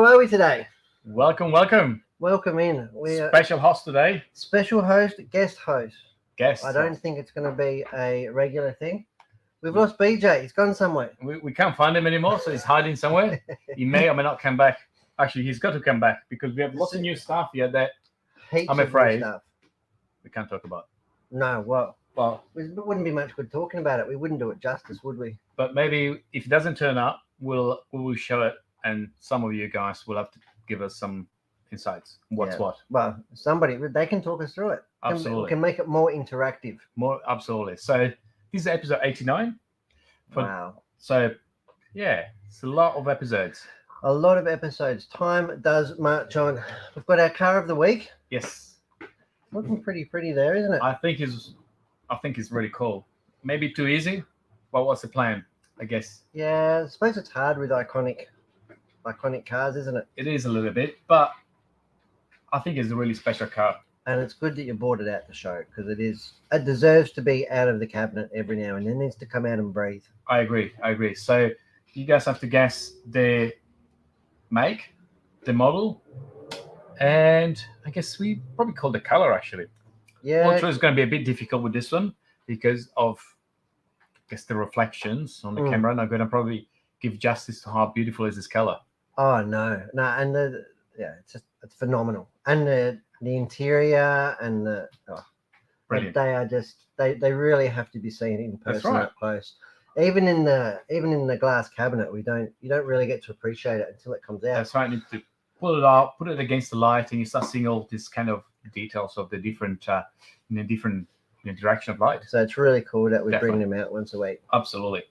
How are we today? Welcome. Welcome in. We are Special host today. special host, guest host. Guest. I don't think it's going to be a regular thing. We've lost BJ. He's gone somewhere. We can't find him anymore, so he's hiding somewhere. He may or may not come back. Actually, he's got to come back because we have lots of new stuff here that Heaps I'm of new afraid stuff. we can't talk about. No, well, Well, it wouldn't be much good talking about it. We wouldn't do it justice, would we? but maybe if it doesn't turn up, we will show it, and some of you guys will have to give us some insights. What's Yeah. what? Well, somebody, they can talk us through it. Absolutely. We can make it more interactive. More absolutely. So this is episode 89. Wow. So yeah, it's a lot of episodes. A lot of episodes. Time does march on. We've got our car of the week. Yes. Looking pretty there, isn't it? I think it's really cool. Maybe too easy, but what's the plan? I guess Yeah, I suppose it's hard with iconic cars, isn't it? it is a little bit, but I think it's a really special car. And it's good that you brought it out to show because it deserves to be out of the cabinet every now and then. It needs to come out and breathe. I agree. So you guys have to guess the make, the model, and I guess we probably call the color actually. Yeah. Ultra is going to be a bit difficult with this one because of, I guess, the reflections on the camera. And I'm going to probably give justice to how beautiful is this color. Oh no, and it's phenomenal. And the interior and Brilliant. they are just they really have to be seen in person. That's right. Up close. Even in the glass cabinet, you don't really get to appreciate it until it comes out. That's right. You need to pull it out, put it against the light, and you start seeing all this kind of details of the different direction of light. So it's really cool that we Definitely. bring them out once a week. Absolutely.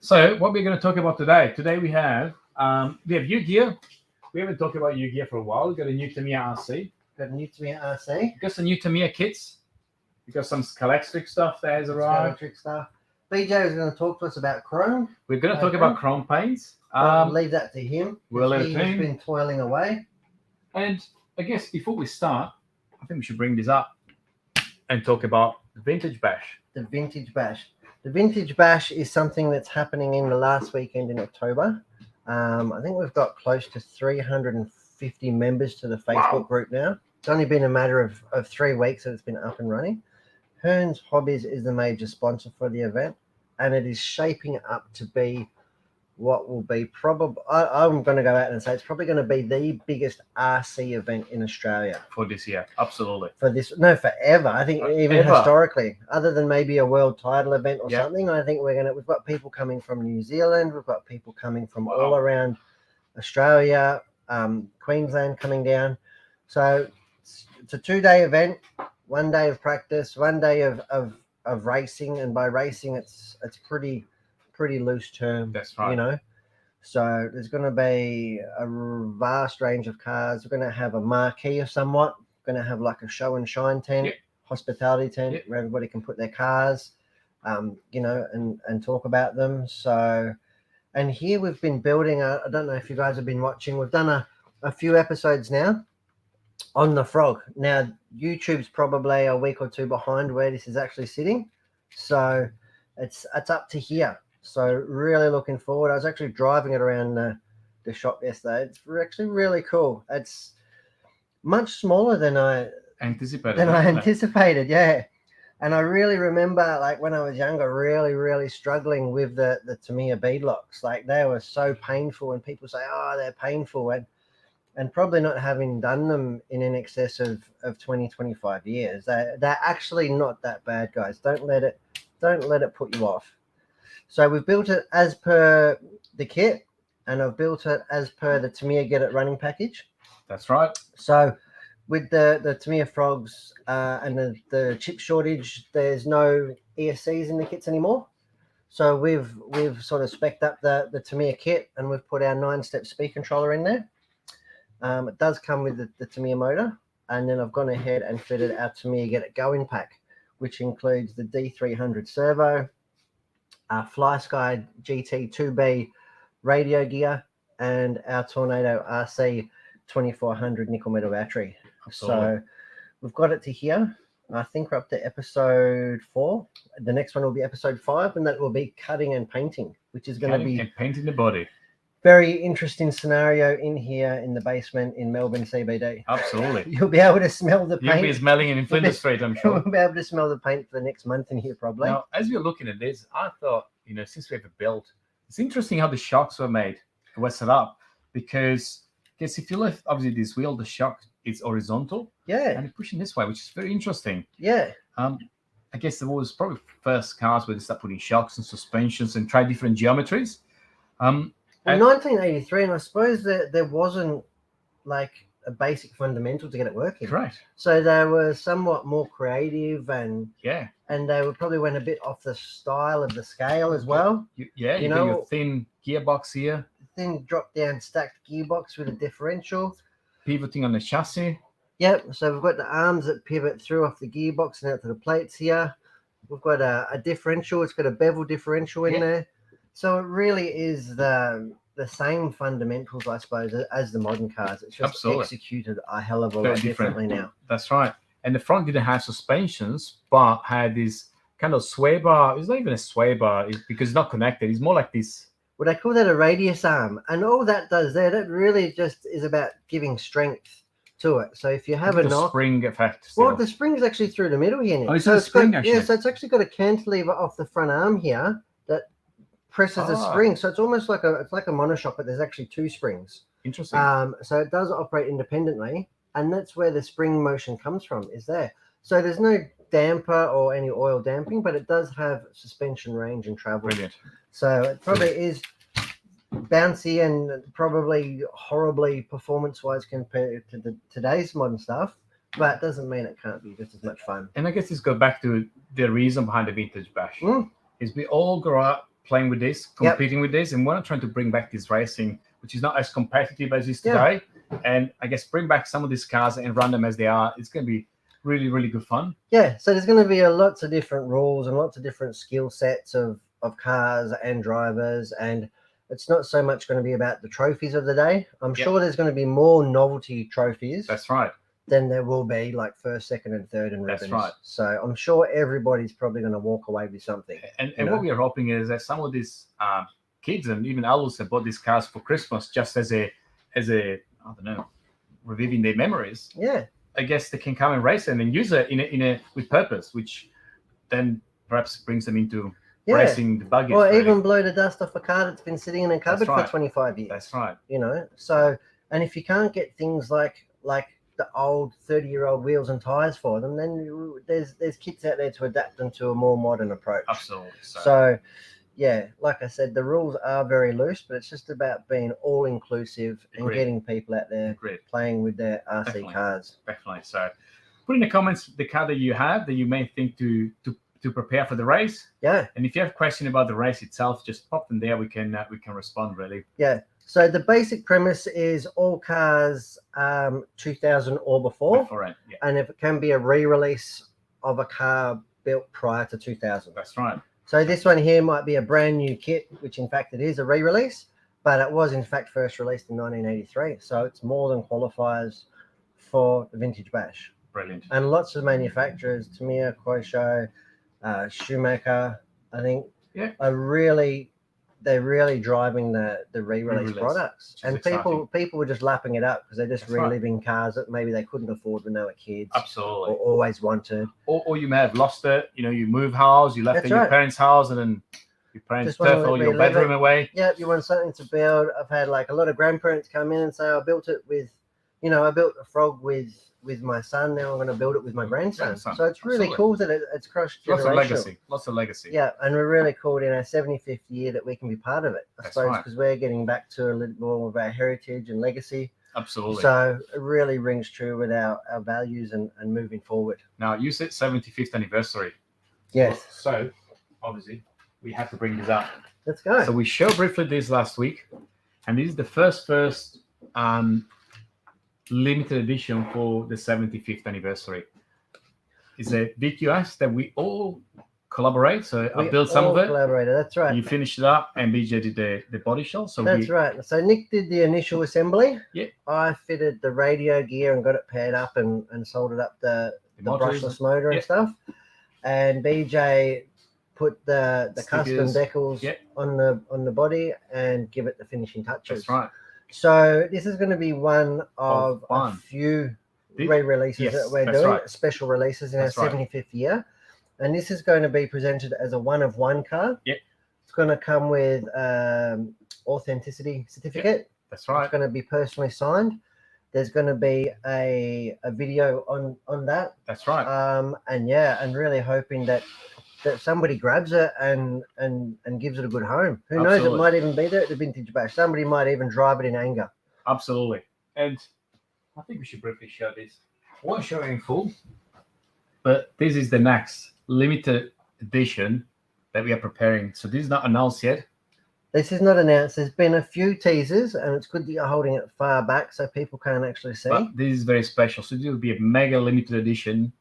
So what we're going to talk about today? Today we have U gear. We haven't talked about U gear for a while. We've got a new Tamiya RC. Got a new Tamiya RC. We've got some new Tamiya kits. We've got some electric stuff that has arrived. Electric stuff. BJ is going to talk to us about chrome. We're going to talk about chrome paints. I'll leave that to him. We'll let it to He's him. been toiling away. And I guess before we start, I think we should bring this up and talk about the Vintage Bash. The Vintage Bash. The Vintage Bash is something that's happening in the last weekend in October. I think we've got close to 350 members to the Facebook group now. It's only been a matter of 3 weeks that it's been up and running. Hearns Hobbies is the major sponsor for the event, and it is shaping up to be what will be probably, I'm going to go out and say it's probably going to be the biggest RC event in Australia. For this year, absolutely. Forever. I think even Ever. historically, other than maybe a world title event or Yeah. something, I think we've got people coming from New Zealand, we've got people coming from all around Australia, Queensland coming down. So it's a 2-day event, 1 day of practice, 1 day of racing, and by racing it's pretty loose term. That's right. You know. So there's going to be a vast range of cars. We're going to have a marquee of somewhat. We're going to have like a show and shine tent, Yep. hospitality tent, Yep. where everybody can put their cars, and talk about them. So, and here we've been building I don't know if you guys have been watching. We've done a few episodes now on the Frog. Now, YouTube's probably a week or two behind where this is actually sitting. So it's up to here. So really looking forward. I was actually driving it around the shop yesterday. It's actually really cool. It's much smaller than I anticipated. Yeah. And I really remember, like, when I was younger, really struggling with the Tamiya beadlocks. Like, they were so painful, and people say, oh, they're painful. And probably not having done them in excess of 20, 25 years. They're actually not that bad, guys. Don't let it put you off. So we've built it as per the kit, and I've built it as per the Tamiya Get It Running package. That's right. So with the Tamiya Frogs and the chip shortage, there's no ESCs in the kits anymore. So we've sort of spec'd up the Tamiya kit, and we've put our 9-step speed controller in there. It does come with the Tamiya motor, and then I've gone ahead and fitted our Tamiya Get It Going pack, which includes the D300 servo, our FlySky GT 2B radio gear, and our Tornado RC 2400 nickel metal battery. Absolutely. So we've got it to here. I think we're up to episode 4. The next one will be episode 5, and that will be cutting and painting, which is going to be and painting the body. very interesting scenario in here in the basement in Melbourne CBD. Absolutely. You'll be able to smell the You'll be paint. smelling it in Flinders Street, I'm You'll sure. be able to smell the paint for the next month in here, probably. Now, as we're looking at this, I thought, since we have a build, it's interesting how the shocks were made, were set up, because I guess if you lift, obviously, this wheel, the shock is horizontal. Yeah. And you're pushing this way, which is very interesting. Yeah. I guess there was probably first cars where they start putting shocks and suspensions and try different geometries. Well, 1983, and I suppose that there wasn't like a basic fundamental to get it working. Correct. So they were somewhat more creative, and Yeah, and they probably went a bit off the style of the scale as well. you got your thin gearbox here, Thin drop down stacked gearbox with a differential. pivoting on the chassis. Yep, so we've got the arms that pivot through off the gearbox and out to the plates here. We've got a differential. It's got a bevel differential in there. So it really is the same fundamentals, I suppose, as the modern cars. It's just executed a hell of a lot differently now. That's right. And the front didn't have suspensions, but had this kind of sway bar. It's not even a sway bar because it's not connected. It's more like this. Well, they call that a radius arm. And all that does there, that really just is about giving strength to it. So if you have a knock, spring effect. Still. Well, the spring is actually through the middle here. Oh, so it's spring actually. Yeah, so it's actually got a cantilever off the front arm here that presses the spring. So it's almost like a monoshock, but there's actually two springs. Interesting. So it does operate independently, and that's where the spring motion comes from. Is there? So there's no damper or any oil damping, but it does have suspension range and travel. Brilliant. So it probably is bouncy and probably horribly performance-wise compared to today's modern stuff, but it doesn't mean it can't be just as much fun. And I guess this goes back to the reason behind the vintage bash is we all grew up playing with this, competing with this, and we're not trying to bring back this racing, which is not as competitive as it is today. And I guess bring back some of these cars and run them as they are. It's going to be really, really good fun. Yeah, so there's going to be lots of different rules and lots of different skill sets of cars and drivers, and it's not so much going to be about the trophies of the day. I'm sure there's going to be more novelty trophies. That's right. Than there will be like first, second, and third and ribbons. That's right. So I'm sure everybody's probably going to walk away with something. And what we are hoping is that some of these kids and even adults have bought these cars for Christmas just as a I don't know, reviving their memories. Yeah. I guess they can come and race and then use it in a with purpose, which then perhaps brings them into racing the buggy. Or even blow the dust off a car that's been sitting in a cupboard for 25 years. That's right. So, and if you can't get things like the old 30-year-old wheels and tires for them, then there's kits out there to adapt them to a more modern approach. Absolutely. So yeah, like I said, the rules are very loose, but it's just about being all inclusive and getting people out there playing with their RC cars. Definitely. So put in the comments the car that you have that you may think to prepare for the race. Yeah. And if you have a question about the race itself, just pop them there. We can respond really. Yeah. So the basic premise is all cars 2000 or before. And if it can be a re-release of a car built prior to 2000. That's right. So this one here might be a brand new kit, which in fact it is a re-release, but it was in fact first released in 1983. So it's more than qualifies for the Vintage Bash. Brilliant. And lots of manufacturers, Tamiya, Koisho, Shoemaker, I think, are really driving the re-release products, and people were just lapping it up because they're just reliving cars that maybe they couldn't afford when they were kids. Absolutely. Or always wanted. Or you may have lost it. You move house, you left it in your parents' house, and then your parents turf all your bedroom away. Yeah, you want something to build. I've had like a lot of grandparents come in and say, I built it with, I built a frog with my son. Now I'm going to build it with my grandson. So it's really cool that it's cross-generational. Lots of legacy. Yeah, and we're really cool in our 75th year that we can be part of it. I suppose because we're getting back to a little more of our heritage and legacy. Absolutely. So it really rings true with our values and moving forward. Now, you said 75th anniversary. Yes. So, obviously, we have to bring this up. Let's go. So we showed briefly this last week, and this is the first limited edition for the 75th anniversary. It's a VQS that we all collaborate. So I built some of it. Collaborated. That's right. You finished it up, and BJ did the body shell. So that's right. So Nick did the initial assembly. Yeah. I fitted the radio gear and got it paired up and soldered up the brushless motor and stuff. And BJ put the custom Stickers. decals Yep. on the body and give it the finishing touches. That's right. So this is going to be one of a one. few This- re-releases yes, that we're that's doing, right. special releases in That's our right. 75th year. And this is going to be presented as a one-of-one car. Yep. It's going to come with authenticity certificate. That's right. It's going to be personally signed. There's going to be a video on that. That's right. And really hoping that somebody grabs it and gives it a good home. Who knows? It Absolutely. might even be there at the Vintage Bash. Somebody might even drive it in anger. Absolutely. And I think we should briefly show this. I won't show it in full, but this is the next limited edition that we are preparing. So this is not announced yet. This is not announced. There's been a few teasers, and it's good that you're holding it far back so people can't actually see. But this is very special. So this will be a mega limited edition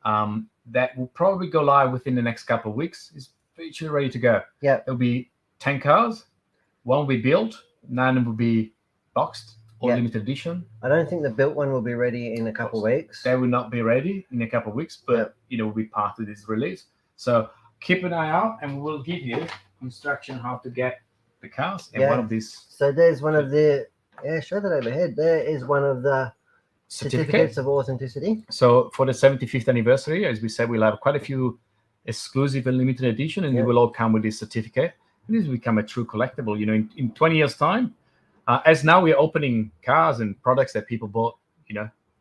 that will probably go live within the next couple of weeks. It's virtually ready to go. Yeah. There'll be 10 cars. One will be built. 9 will be boxed or limited edition. I don't think the built one will be ready in a couple of weeks. They will not be ready in a couple of weeks, but will be part of this release. So keep an eye out, and we'll give you instruction how to get the cars and one of these. So there's one of the show that overhead. There is one of the certificates of authenticity. So for the 75th anniversary, as we said, we'll have quite a few exclusive and limited edition, and they will all come with this certificate. And this will become a true collectible. In 20 years' time, as now we're opening cars and products that people bought,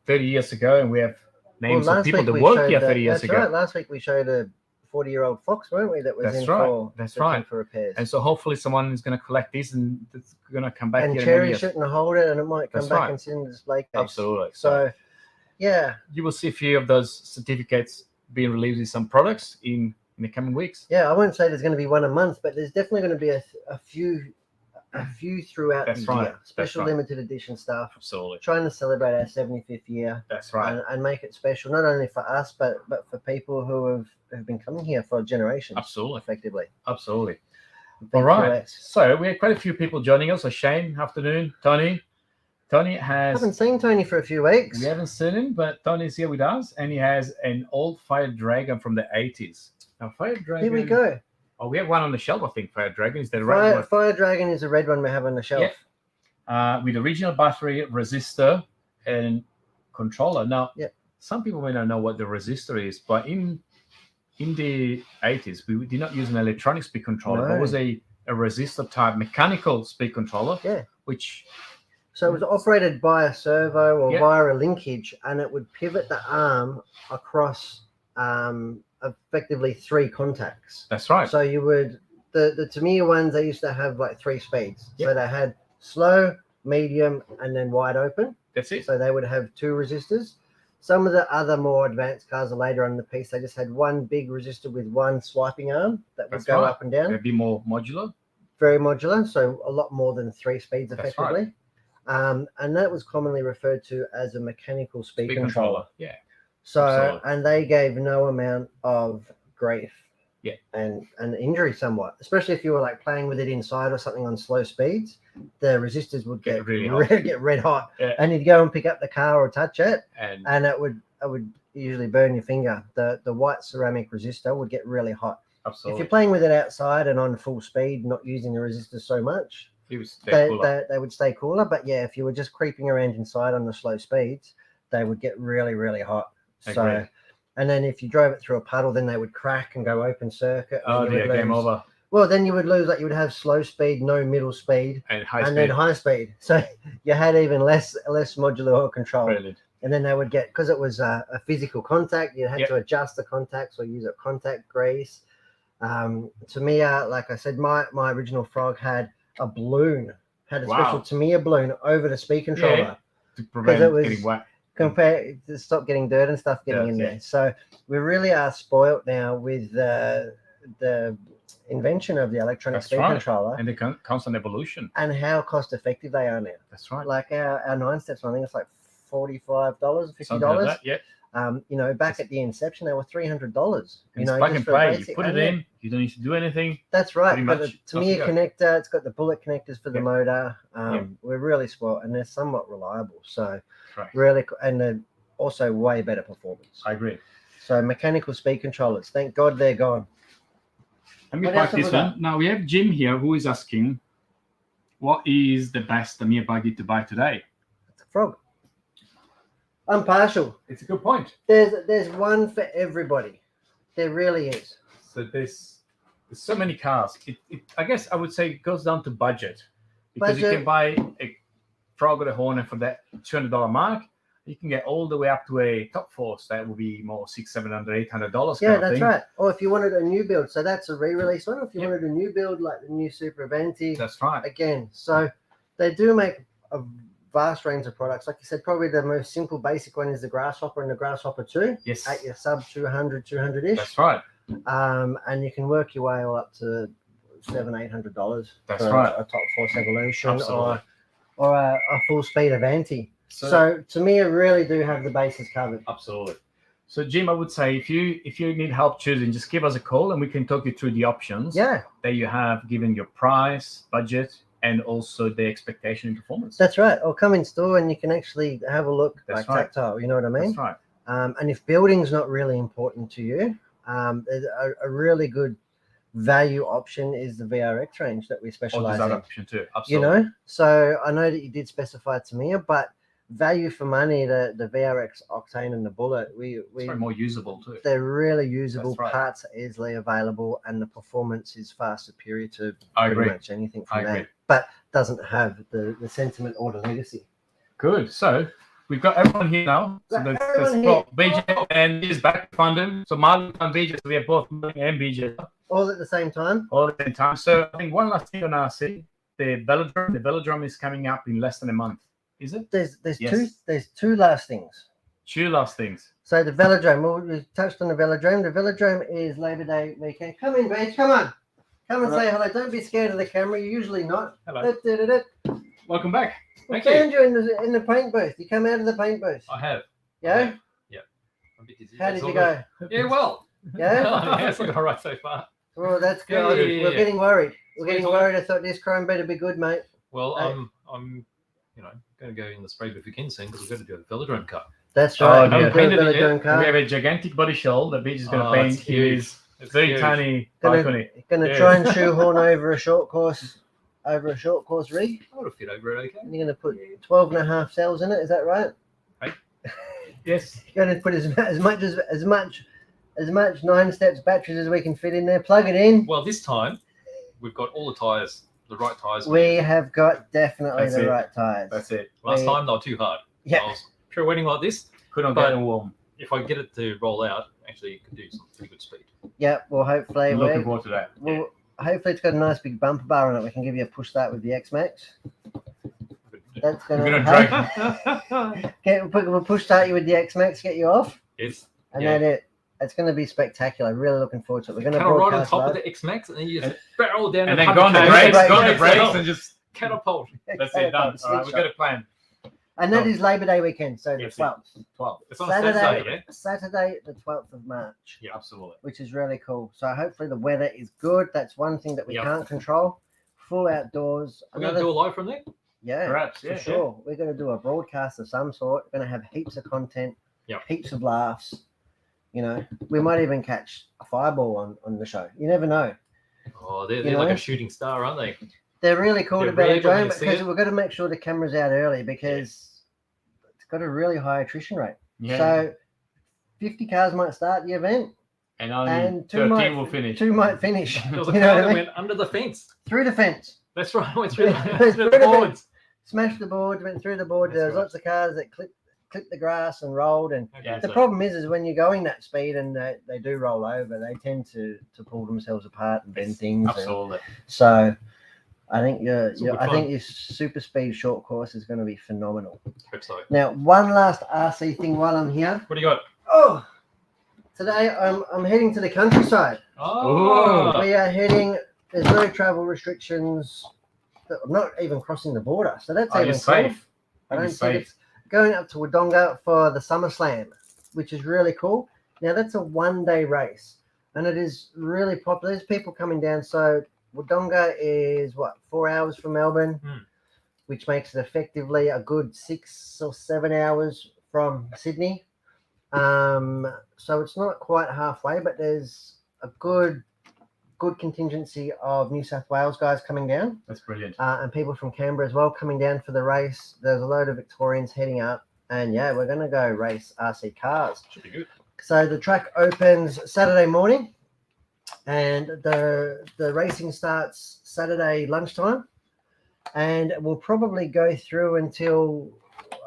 30 years ago, and we have names of people that worked here 30 years ago. That's right. Last week we showed a 40-year-old Fox, weren't we? That was for repairs. And so hopefully someone is going to collect this, and it's going to come back and here. And cherish it and hold it, and it might come back and sit in the display case. Absolutely. So, you will see a few of those certificates being released in some products in the coming weeks. Yeah, I won't say there's going to be one a month, but there's definitely going to be a few throughout the year. Special limited edition stuff. Absolutely. Trying to celebrate our 75th year. That's right. And make it special, not only for us, but for people who have been coming here for generations. Absolutely. Effectively. Absolutely. All right. So we had quite a few people joining us. So Shane, afternoon. Tony has... haven't seen Tony for a few weeks. We haven't seen him, but Tony's here with us, and he has an old Fire Dragon from the 80s. Now, Fire Dragon... Here we go. Oh, we have one on the shelf, I think. Fire Dragon is the red one. Fire Dragon is the red one we have on the shelf. Yeah. With original battery, resistor, and controller. Now, some people may not know what the resistor is, but in the 80s, we did not use an electronic speed controller. It was a resistor type mechanical speed controller. Yeah. So it was operated by a servo or via a linkage, and it would pivot the arm across effectively 3 contacts. That's right. So you would the Tamiya ones, they used to have like 3 speeds. So they had slow, medium, and then wide open. That's it. So they would have 2 resistors. Some of the other more advanced cars are later on the piece. They just had one big resistor with one swiping arm that would go up and down. It'd be more modular. Very modular, so a lot more than 3 speeds effectively. Right. And that was commonly referred to as a mechanical speed controller. Yeah. So, absolutely. And they gave no amount of grief and injury somewhat, especially if you were like playing with it inside or something on slow speeds. The resistors would get red hot, and you'd go and pick up the car or touch it, and it would usually burn your finger. The white ceramic resistor would get really hot. Absolutely. If you're playing with it outside and on full speed, not using the resistors so much, they would stay cooler. But if you were just creeping around inside on the slow speeds, they would get really, really hot. So, and then if you drove it through a puddle, then they would crack and go open circuit. Oh, yeah, game over. Well, then you would lose, like you would have slow speed, no middle speed, and then high speed. So you had even less modular control. Brilliant. And then they would get, because it was a physical contact, you had to adjust the contacts or use a contact grease. Tamiya, like I said, my original Frog had a balloon, had a special Tamiya balloon over the speed controller to prevent getting wet. Compared to stop getting dirt and stuff getting in there. So we really are spoilt now with the invention of the electronic speed controller and the constant evolution and how cost effective they are now. That's right. Like our 9 steps, I think it's like $45, $50. Like back at the inception, they were $300. It's plug and play. You put it in, you don't need to do anything. That's right. But the Tamiya connector, it's got the bullet connectors for the motor. We're really spoiled, and they're somewhat reliable. So really, and they're also way better performance. I agree. So mechanical speed controllers, thank God they're gone. Let me What pipe else have this we got? one. Now we have Jim here who is asking, what is the best Tamiya buggy to buy today? It's a frog. I'm partial. It's a good point. There's one for everybody. There really is. So there's so many cars. I guess I would say it goes down to budget, because you can buy a frog or a Hornet for that $200 mark. You can get all the way up to a top force that will be more $600, $700, $800. Yeah, that's right. Or if you wanted a new build, so that's a re-release one. If you wanted a new build like the new Super Avanti, that's right. Again, so they do make a vast range of products. Like you said, probably the most simple, basic one is the Grasshopper and the Grasshopper 2. Yes. At your sub 200-ish. That's right. And you can work your way all up to $700-800. That's for right. A top force Evolution Absolutely. or a full speed Avanti. So to me, I really do have the bases covered. Absolutely. So Jim, I would say if you need help choosing, just give us a call and we can talk you through the options that you have, given your price, budget, and also the expectation and performance. That's right. Or come in store and you can actually have a look. That's like tactile. You know what I mean? That's right. And if building's not really important to you, a really good value option is the VRX range that we specialize in. Option too. Absolutely. You know, so I know that you did specify Tamiya, but value for money, the VRX Octane and the Bullet, it's more usable too. They're really usable. That's right. Parts are easily available, and the performance is far superior to I pretty agree. much anything from I that. agree. But doesn't have the sentiment or the legacy. Good. So we've got everyone here now. So Got that's everyone got BJ and he's back to fund him. So Marlon and BJ, so we have both Marlon and BJ All at the same time. all at the same time. So I think one last thing on RC, the velodrome. The velodrome is coming up in less than a month. Is it? There's Yes. there's two last things. Two last things. So the velodrome, well, we touched on the velodrome. The velodrome is Labor Day weekend. Come in, Beach. Come on. Come and say hello. Don't be scared of the camera. You're usually not. Hello. Welcome back. We Thank you. found you in the paint booth. You come out of the paint booth. I have. Yeah? Yeah. I'm a bit dizzy. How It's did all you go? good. Yeah, well. Yeah? Yeah, it's looking all right so far. Well, that's good. Yeah. We're getting worried. We're Squeeze getting on. worried. I thought this chrome better be good, mate. Well, Hey. I'm going to go in the spray booth again soon because we've got to do a velodrome cut. That's Oh, right. dear. We'll do a Painted it velodrome yet? And car. we have a gigantic body shell that Beach is going to Oh, paint. it's huge. His It's very huge. tiny Gonna- balcony. Gonna Yeah. try and shoehorn over a short course rig. I would have fit over it okay. And you're gonna put 12.5 cells in it. Is that right? Yes. You're gonna put as much 9 steps batteries as we can fit in there. Plug it in. Well, this time we've got all the tyres, the right tyres. We have got definitely That's the it. right tires. That's it. Last time they were too hard. Yeah. I was for a wedding like this. Couldn't But- get them warm. If I get it to roll out, actually, you can do some pretty good speed. Yeah. Well, hopefully, I'm looking forward to that. well, hopefully it's got a nice big bumper bar on it. We can give you a push start with the X Max. That's We're gonna, gonna drag. we'll push start you with the X Max, get you off, Yes. and Yeah. then it's going to be spectacular. Really looking forward to it. We're going to Can I ride on broadcast top of live. the X Max and then you just barrel down And at then go on the 100 brakes, km. go on the Brakes, brakes, Catapult. and just Catapult. that's it done. All right, we've got a plan. And that is Labor Day weekend, so the Yes, 12th. 12. It's on a Saturday, yeah? Saturday, the 12th of March, Yeah, absolutely. which is really cool. So hopefully the weather is good. That's one thing that we Yep. can't control. Full outdoors. We're going to do a live from there? Yeah, Perhaps, for yeah. sure. We're going to do a broadcast of some sort. We're going to have heaps of content, Yep. heaps of laughs. You know, we might even catch a fireball on the show. You never know. Oh, they're You like know? a shooting star, aren't they? They're really cool They're to rare, but when velodrome you see because it- we've got to make sure the camera's out early because it's got a really high attrition rate. Yeah. So 50 cars might start the event and only and 13 will finish. Two might finish. There was a You know car what that I mean? went under the fence. Through the fence. That's right. I went through Through the the boards. Smashed the board, went through the board. That's There was right. lots of cars that clipped the grass and rolled. And Yeah, the problem is when you're going that speed and they do roll over, they tend to pull themselves apart and bend things. And Absolutely. so I think It's all good I think fun. your super speed short course is going to be phenomenal. Hope so. Now, one last RC thing while I'm here. What do you got? Oh, today I'm heading to the countryside. Oh, We are heading. There's no travel restrictions. I'm not even crossing the border, so that's Are even you cool. safe? I Are you don't think safe? it's going up to Wodonga for the Summer Slam, which is really cool. Now that's a 1-day race, and it is really popular. There's people coming down. So Wodonga is 4 hours from Melbourne, Hmm. which makes it effectively a good 6 or 7 hours from Sydney. So it's not quite halfway, but there's a good good contingency of New South Wales guys coming down. That's brilliant. And people from Canberra as well coming down for the race. There's a load of Victorians heading up. And yeah, we're going to go race RC cars. Should be good. So the track opens Saturday morning, and the racing starts Saturday lunchtime, and we'll probably go through until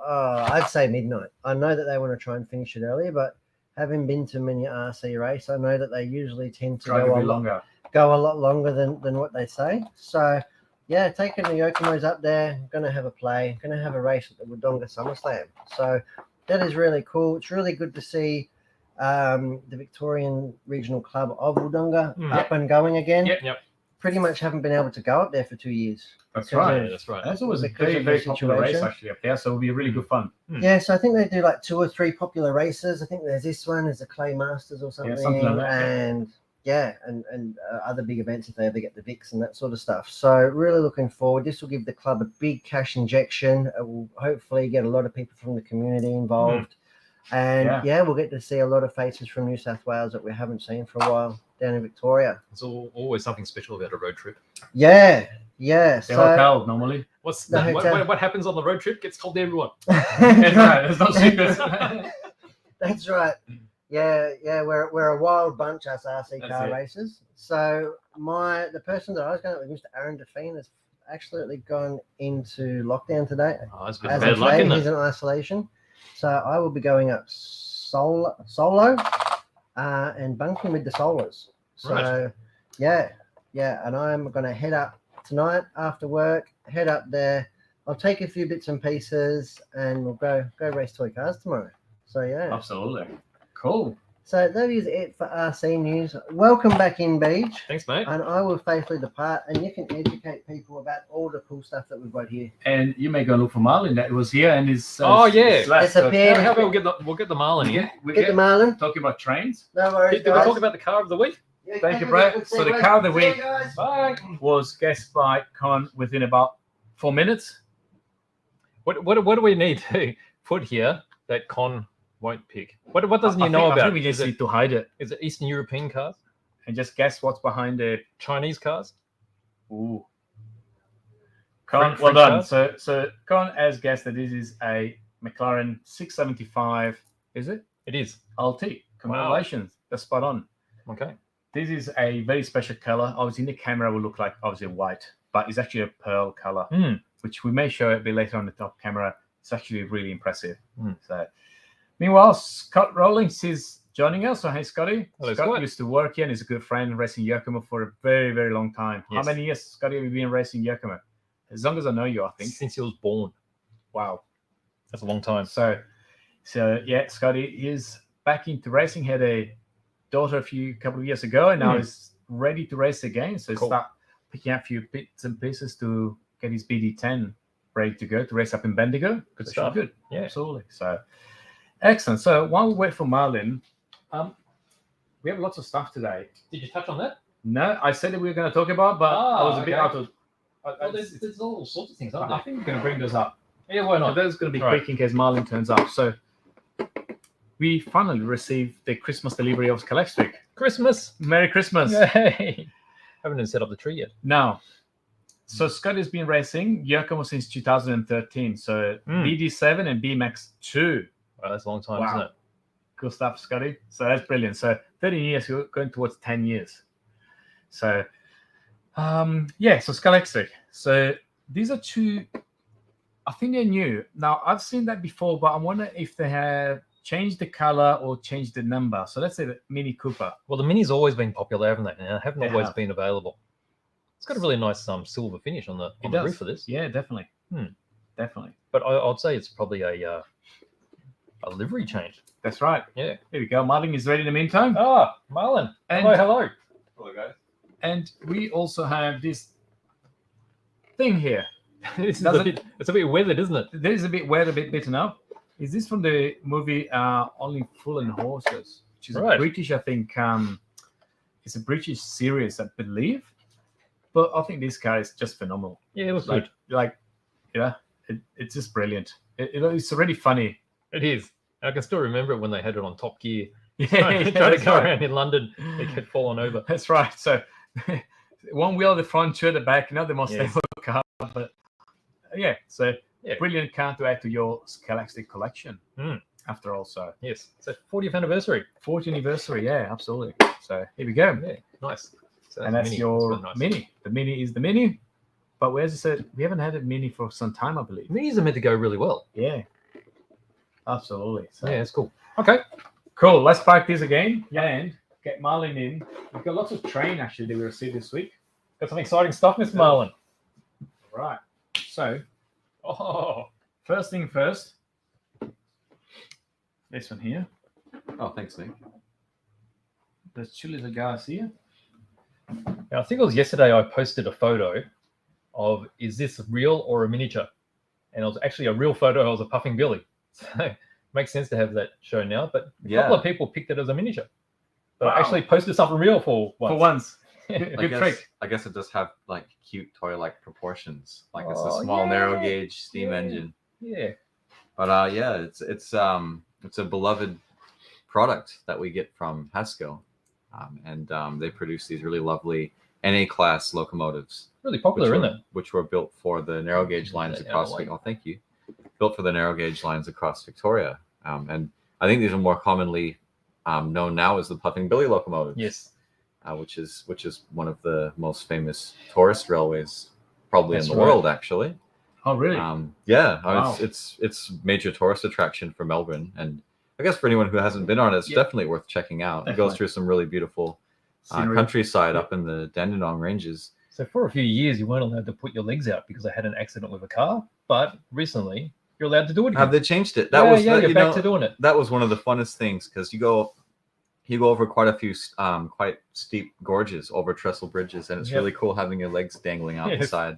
I'd say midnight. I know that they want to try and finish it earlier, but having been to many RC race, I know that they usually tend to go a lot longer than what they say. So yeah, taking the Yokomos up there, going to have a play, going to have a race at the Wodonga SummerSlam. So that is really cool. It's really good to see the Victorian Regional Club of Wodonga up and going again. Yep. Pretty much haven't been able to go up there for 2 years. That's right. Yeah, that's right. That's always a Because very, of very the popular race situation. actually up there, so it'll be really good fun. Yeah, so I think they do like 2 or 3 popular races. I think there's this one, there's a Clay Masters or something, something like that, and other big events if they ever get the Vics and that sort of stuff. So really looking forward. This will give the club a big cash injection. It will hopefully get a lot of people from the community involved. And yeah, we'll get to see a lot of faces from New South Wales that we haven't seen for a while down in Victoria. It's always something special about a road trip. Yeah. The hotel normally. What happens on the road trip gets told to everyone. That's right. There's no secrets. That's right. Yeah, we're a wild bunch, us RC That's car it. racers. So the person that I was going with, Mr. Aaron Define, has actually gone into lockdown today. Oh, that's a bit As bad of luck, today, isn't he's it? in isolation. So I will be going up solo and bunking with the Solars. So Right. yeah, and I'm going to head up tonight after work, head up there. I'll take a few bits and pieces and we'll go race toy cars tomorrow. So yeah. Absolutely. Cool. So that is it for RC news. Welcome back in, Beach. Thanks, mate. And I will faithfully depart, and you can educate people about all the cool stuff that we've got here. And you may go look for Marlin that was here and his Disappeared. How about we'll get the Marlin here? Get the Marlin. Talking about trains. No worries, Did we guys. talk about the car of the week? Yeah, Thank you, have a Brett. good So the segue. car of the See you week guys. Bye. was guessed by Con within about 4 minutes. What do we need to put here that Con won't pick? What doesn't he know I about? think we just need to hide it Is it Eastern European cars? and just guess what's behind the. Chinese cars? Ooh. Con, French well done. cars? So Con has guessed that this is a McLaren 675. Is it? It is. LT. Congratulations. That's spot on. Okay. This is a very special color. Obviously, in the camera, it will look like obviously white, but it's actually a pearl color, which we may show a bit later on the top camera. It's actually really impressive. So, meanwhile, Scott Rawlings is joining us. So, hey, Scotty. Hello, Scott Scott. used to work here and is a good friend racing Yokomo for a very, very long time. Yes. How many years, Scotty, have you been racing Yokomo? As long as I know you, I think. Since he was born. Wow. That's a long time. So yeah, Scotty is back into racing. Had a daughter a couple of years ago, and now is ready to race again. So Cool. start picking up a few bits and pieces to get his BD10 ready to go to race up in Bendigo. Good So stuff. Good, Yeah. absolutely. So excellent. So while we wait for Marlin, we have lots of stuff today. Did you touch on that? No, I said that we were going to talk about, but I was a bit okay. out of. Well, there's all sorts of things, aren't I there? think we're going to bring those up. Yeah, why not? Those going to be All right. quick in case Marlin turns up. So we finally received the Christmas delivery of Scalextric. Christmas. Merry Christmas. Yay. Haven't even set up the tree yet. Now, so Scott has been racing Yokomo since 2013. So BD7 and BMAX 2. Well, that's a long time, Wow. isn't it? Good stuff, Scotty. So that's brilliant. So 13 years, you're going towards 10 years. So, so Scalextric. So these are two, I think they're new. Now, I've seen that before, but I wonder if they have changed the color or changed the number. So let's say the Mini Cooper. Well, the Mini's always been popular, haven't they? Now, they haven't They always have. been available. It's got a really nice silver finish on the does. roof of this. Yeah, definitely. Definitely. But I'd say it's probably a livery change. That's right. Yeah. Here we go. Martin is ready in the meantime. Ah, Marlon. And- Hello. Hello, guys. And we also have this thing here. It's Does a bit weathered, isn't it? This is a bit weird, a bit bitten up. Is this from the movie Only Fool and Horses, which is a Right. British, I think, it's a British series, I believe. But I think this car is just phenomenal. Yeah, it looks Like, good. it's just brilliant. It's already funny. It is. I can still remember it when they had it on Top Gear. Yeah, Trying to that's go right. around in London, it kept falling over. That's right. So one wheel at the front, two at the back. Not the most Yes. stable car, but yeah. So Yeah. brilliant car to add to your Scholastic collection. Mm. After all, so Yes. So 40th anniversary. 40th anniversary. Yeah, absolutely. So here we go. Yeah. Nice. So And that's Mini. your really nice. Mini. The Mini is the Mini. But as I said, we haven't had a Mini for some time, I believe. Minis are meant to go really well. Yeah. Absolutely. So Yeah, it's cool. Okay. cool. Let's park this again. Yeah, and get Marlin in. We've got lots of train actually that we received this week. Got some exciting stuff, Mr. Marlin. Right. So Oh, first thing first. This one here. Oh, thanks, Nick. There's two little guys here. now, I think it was yesterday I posted a photo of, is this real or a miniature? And it was actually a real photo. I was a Puffing Billy. So it makes sense to have that shown now. But a couple of people picked it as a miniature. But Wow. I actually posted something real for once. For once. I Good guess, trick. I guess it does have like cute toy-like proportions. Like it's a Oh, small yeah. narrow gauge steam Yeah. engine. Yeah. But yeah, it's a beloved product that we get from Hasco, and they produce these really lovely NA class locomotives, Really popular, isn't it? which were built for the narrow gauge lines Yeah, across. like- Oh, thank you. Built for the narrow gauge lines across Victoria, and I think these are more commonly known now as the Puffing Billy locomotives. Yes. Which is one of the most famous tourist railways probably That's in the right. world, actually. Oh really? Yeah, Wow. it's major tourist attraction for Melbourne, and I guess for anyone who hasn't been on it, it's Yeah. definitely worth checking out. It goes Definitely. through some really beautiful Scenery. countryside Yeah. up in the Dandenong Ranges. So for a few years, you weren't allowed to put your legs out because I had an accident with a car. But recently, you're allowed to do it again. Have they changed it? You're you back know, to doing it. that was one of the funnest things because you go over quite a few quite steep gorges over trestle bridges, and it's Yep. really cool having your legs dangling out the Yes. side.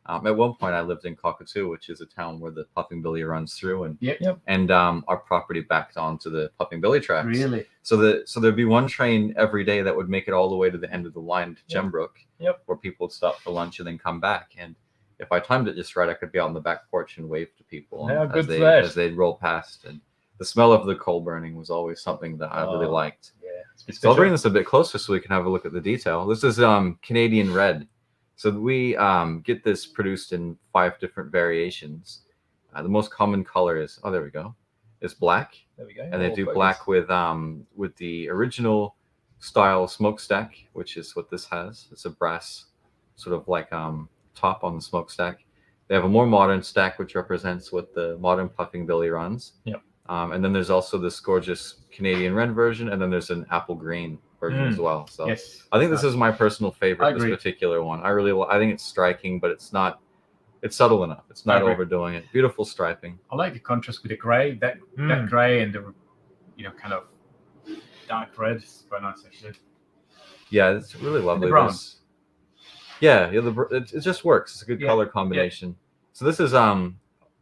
At one point, I lived in Cockatoo, which is a town where the Puffing Billy runs through, and our property backed onto the Puffing Billy tracks. Really? So there'd be one train every day that would make it all the way to the end of the line to Yep. Gembrook, Yep. where people would stop for lunch and then come back. And if I timed it just right, I could be out on the back porch and wave to people How good's as that? they'd roll past. And the smell of the coal burning was always something that I really Oh. liked. Yeah. It's So I'll bring this a bit closer so we can have a look at the detail. This is Canadian red. So we get this produced in 5 different variations. The most common color is, there we go, is black. There we go. And they All do focused. black with the original style smokestack, which is what this has. It's a brass sort of like top on the smokestack. They have a more modern stack, which represents what the modern Puffing Billy runs. Yep. And then there's also this gorgeous Canadian red version, and then there's an apple green version as well. So Yes. I think this is my personal I favorite, this agree. particular one. I think it's striking, but it's subtle enough. It's I not agree. overdoing it. Beautiful striping. I like the contrast with the grey. That grey and the kind of dark red. It's quite nice actually. Yeah, it's really lovely. brown. There's- it just works. It's a good Yeah, color combination. So this is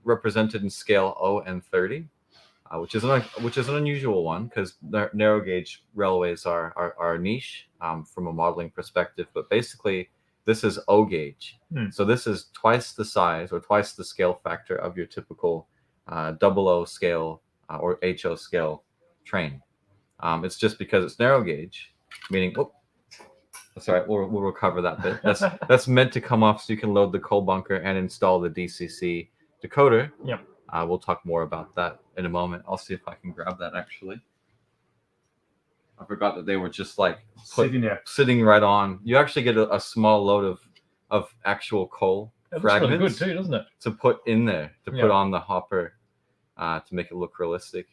represented in scale O and 30, which is an unusual one because narrow gauge railways are niche from a modeling perspective. But basically, this is O gauge. So this is twice the size or twice the scale factor of your typical double O scale or HO scale train. It's just because it's narrow gauge, meaning. That's all right. We'll recover that bit. That's meant to come off so you can load the coal bunker and install the DCC decoder. Yep. We'll talk more about that in a moment. I'll see if I can grab that actually. I forgot that they were just like Sitting there. sitting right on. You actually get a small load of actual coal It looks really fragments good too, doesn't it? to put in there, to Yeah. put on the hopper to make it look realistic.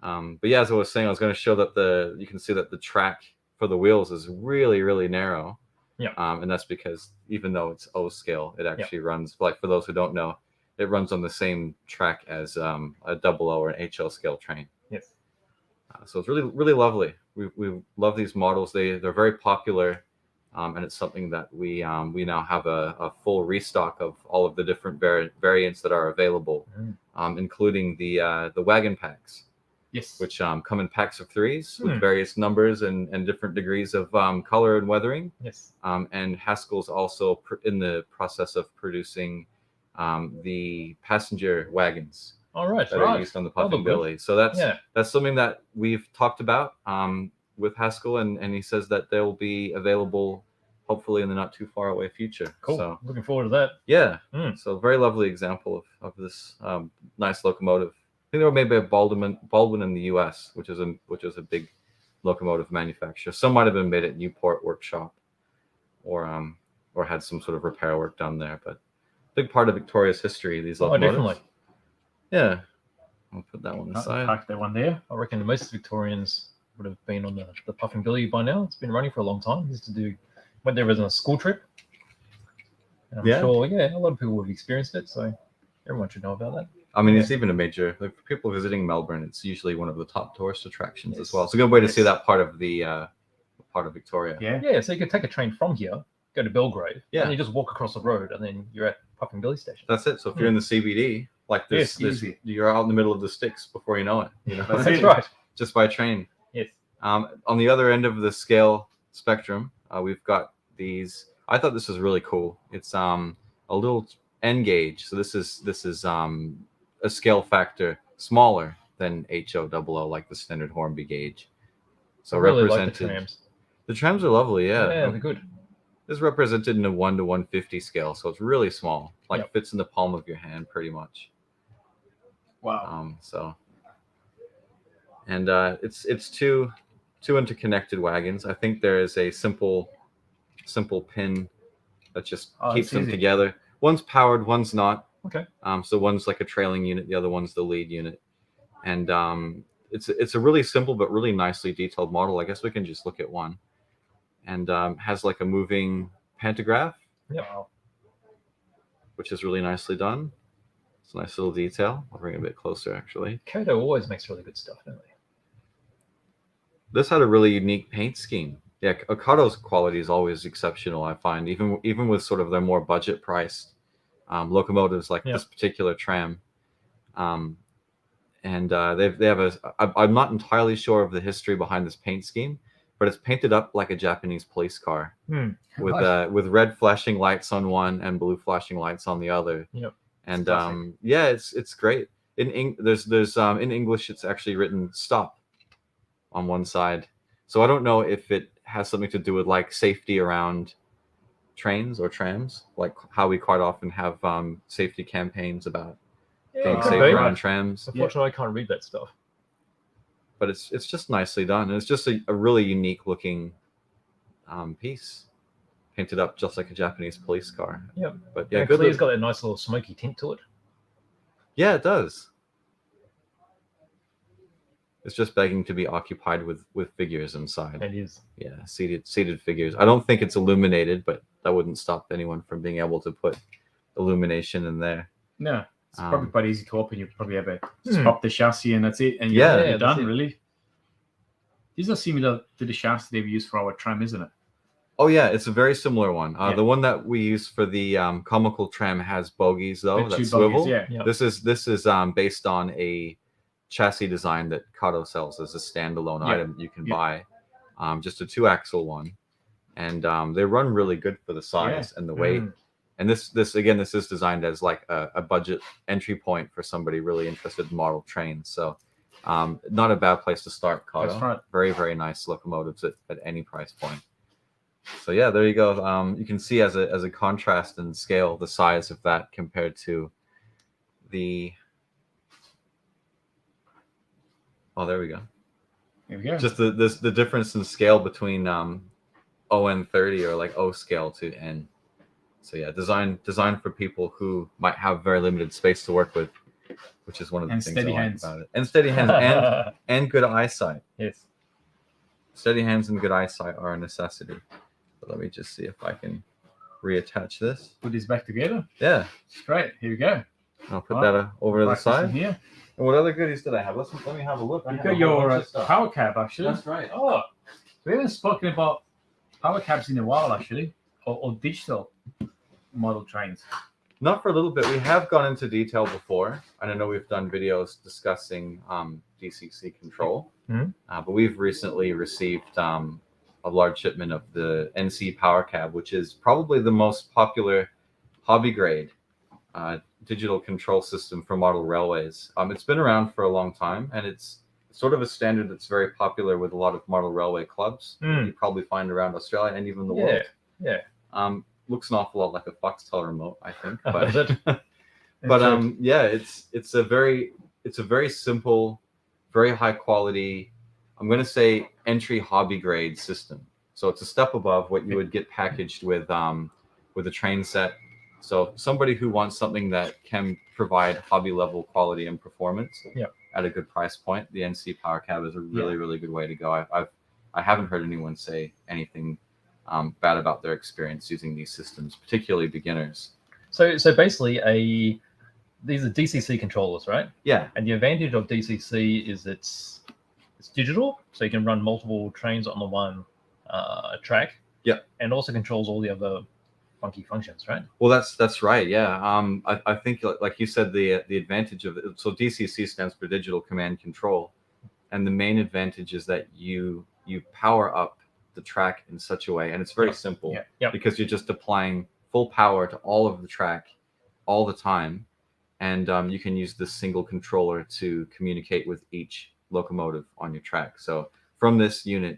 But yeah, as I was saying, I was going to show that you can see that the track for the wheels is really, really narrow. Yeah. And that's because even though it's O scale, it actually runs, like for those who don't know, it runs on the same track as a double O or an HL scale train. Yes. So it's really, really lovely. We love these models. They're very popular. And it's something that we now have a full restock of all of the different variants that are available, including the wagon packs. Yes. Which come in packs of 3s with various numbers and different degrees of color and weathering. Yes. And Haskell's also in the process of producing the passenger wagons All right. that are used on the Puffing look good. Billy. So that's something that we've talked about. with Haskell, and he says that they'll be available hopefully in the not too far away future. Cool. So Looking forward to that. yeah, Mm. so very lovely example of this nice locomotive. I think there were maybe a Baldwin in the U.S., which is a big locomotive manufacturer. Some might have been made at Newport Workshop, or had some sort of repair work done there. But big part of Victoria's history, these locomotives. Definitely. Yeah, I'll put that one aside. Park that one there. I reckon most Victorians would have been on the Puffing Billy by now. It's been running for a long time. Went there as on a school trip. And I'm sure, a lot of people have experienced it, so everyone should know about that. I mean, Yeah. it's even a major, like, for people visiting Melbourne, it's usually one of the top tourist attractions as well. It's a good way to see that part of Victoria. Yeah, so you could take a train from here, go to Belgrave, Yeah. and you just walk across the road, and then you're at Puffing Billy Station. That's it. So if you're in the CBD, like this, easy. you're out in the middle of the sticks before you know it. You know, That's right. just by train. Yes. On the other end of the scale spectrum, we've got these. I thought this was really cool. It's a little N gauge. So this is a scale factor smaller than HO00, like the standard Hornby gauge. So I really represented. like the trams. The trams are lovely. Yeah, they're good. This is represented in a 1 to 150 scale, so it's really small. Like Yep. fits in the palm of your hand, pretty much. Wow. And it's two interconnected wagons. I think there is a simple pin that just keeps them easy. together. One's powered, one's not. Okay. So one's like a trailing unit, the other one's the lead unit. And it's a really simple but really nicely detailed model. I guess we can just look at one. And has like a moving pantograph, Yeah. which is really nicely done. It's a nice little detail. I'll bring it a bit closer, actually. Kodo always makes really good stuff, don't they? This had a really unique paint scheme. Yeah, Okado's quality is always exceptional, I find, even with sort of their more budget priced locomotives like this particular tram. And they have I'm not entirely sure of the history behind this paint scheme, but it's painted up like a Japanese police car with red flashing lights on one and blue flashing lights on the other. Yep. And it's great. In English, it's actually written "stop" on one side. So I don't know if it has something to do with like safety around trains or trams, like how we quite often have safety campaigns about being safe around trams. Unfortunately, I can't read that stuff. But it's just nicely done. And it's just a really unique looking piece, painted up just like a Japanese police car. Yep. But yeah, Good. It's got that nice little smoky tint to it. Yeah, it does. It's just begging to be occupied with figures inside. It is. Yeah, seated figures. I don't think it's illuminated, but that wouldn't stop anyone from being able to put illumination in there. No, it's probably quite easy to open. You probably have just pop the chassis and that's it. And you're Yeah, done, really. These are similar to the chassis they've used for our tram, isn't it? Oh yeah, it's a very similar one. The one that we use for the comical tram has bogies though that swivel. Yeah. Yep. This is based on a chassis design that Kato sells as a standalone item you can buy, just a 2-axle one, and they run really good for the size and the weight. And this is designed as like a budget entry point for somebody really interested in model trains. So not a bad place to start, Kato. That's right. Very, very nice locomotives at any price point. So yeah, there you go. You can see as a contrast and scale the size of that compared to the. Oh, there we go. Here we go. Just the difference in scale between ON30 or like O scale to N. So yeah, design for people who might have very limited space to work with, which is one of the things I like about it. And steady hands and good eyesight. Yes. Steady hands and good eyesight are a necessity. But let me just see if I can reattach this. Put these back together. Yeah. It's great. Here we go. I'll put that over to the side. Here. And what other goodies did I have? Let me have a look. You've got your power cab, actually. That's right. Oh, we haven't spoken about power cabs in a while, actually, or digital model trains. Not for a little bit. We have gone into detail before, and I know we've done videos discussing DCC Control, but we've recently received a large shipment of the NC Power Cab, which is probably the most popular hobby grade digital control system for model railways. It's been around for a long time, and it's sort of a standard that's very popular with a lot of model railway clubs. You probably find around Australia and even the world. Yeah. Looks an awful lot like a Foxtel remote, I think. It's a very simple, very high quality, I'm going to say entry hobby grade system. So it's a step above what you would get packaged with a train set. So somebody who wants something that can provide hobby level quality and performance at a good price point, the NC Power Cab is a really good way to go. I haven't heard anyone say anything bad about their experience using these systems, particularly beginners. So basically these are DCC controllers, right? Yeah. And the advantage of DCC is it's digital, so you can run multiple trains on the one track. Yeah. And also controls all the other funky functions, right? Well, that's right. Yeah. I think, like you said, the advantage of it. So DCC stands for Digital Command Control, and the main advantage is that you power up the track in such a way, and it's very simple because you're just applying full power to all of the track all the time, and you can use this single controller to communicate with each locomotive on your track. So from this unit,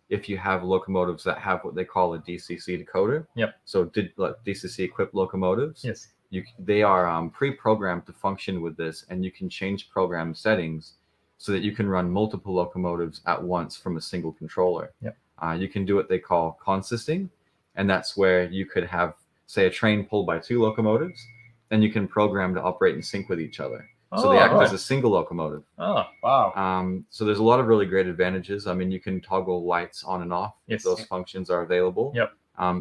if you have locomotives that have what they call a DCC decoder, so DCC equipped locomotives, they are pre-programmed to function with this, and you can change program settings so that you can run multiple locomotives at once from a single controller. You can do what they call consisting, and that's where you could have, say, a train pulled by 2 locomotives, and you can program to operate in sync with each other. So they act as a single locomotive. Oh, wow. So there's a lot of really great advantages. I mean, you can toggle lights on and off. Those functions are available.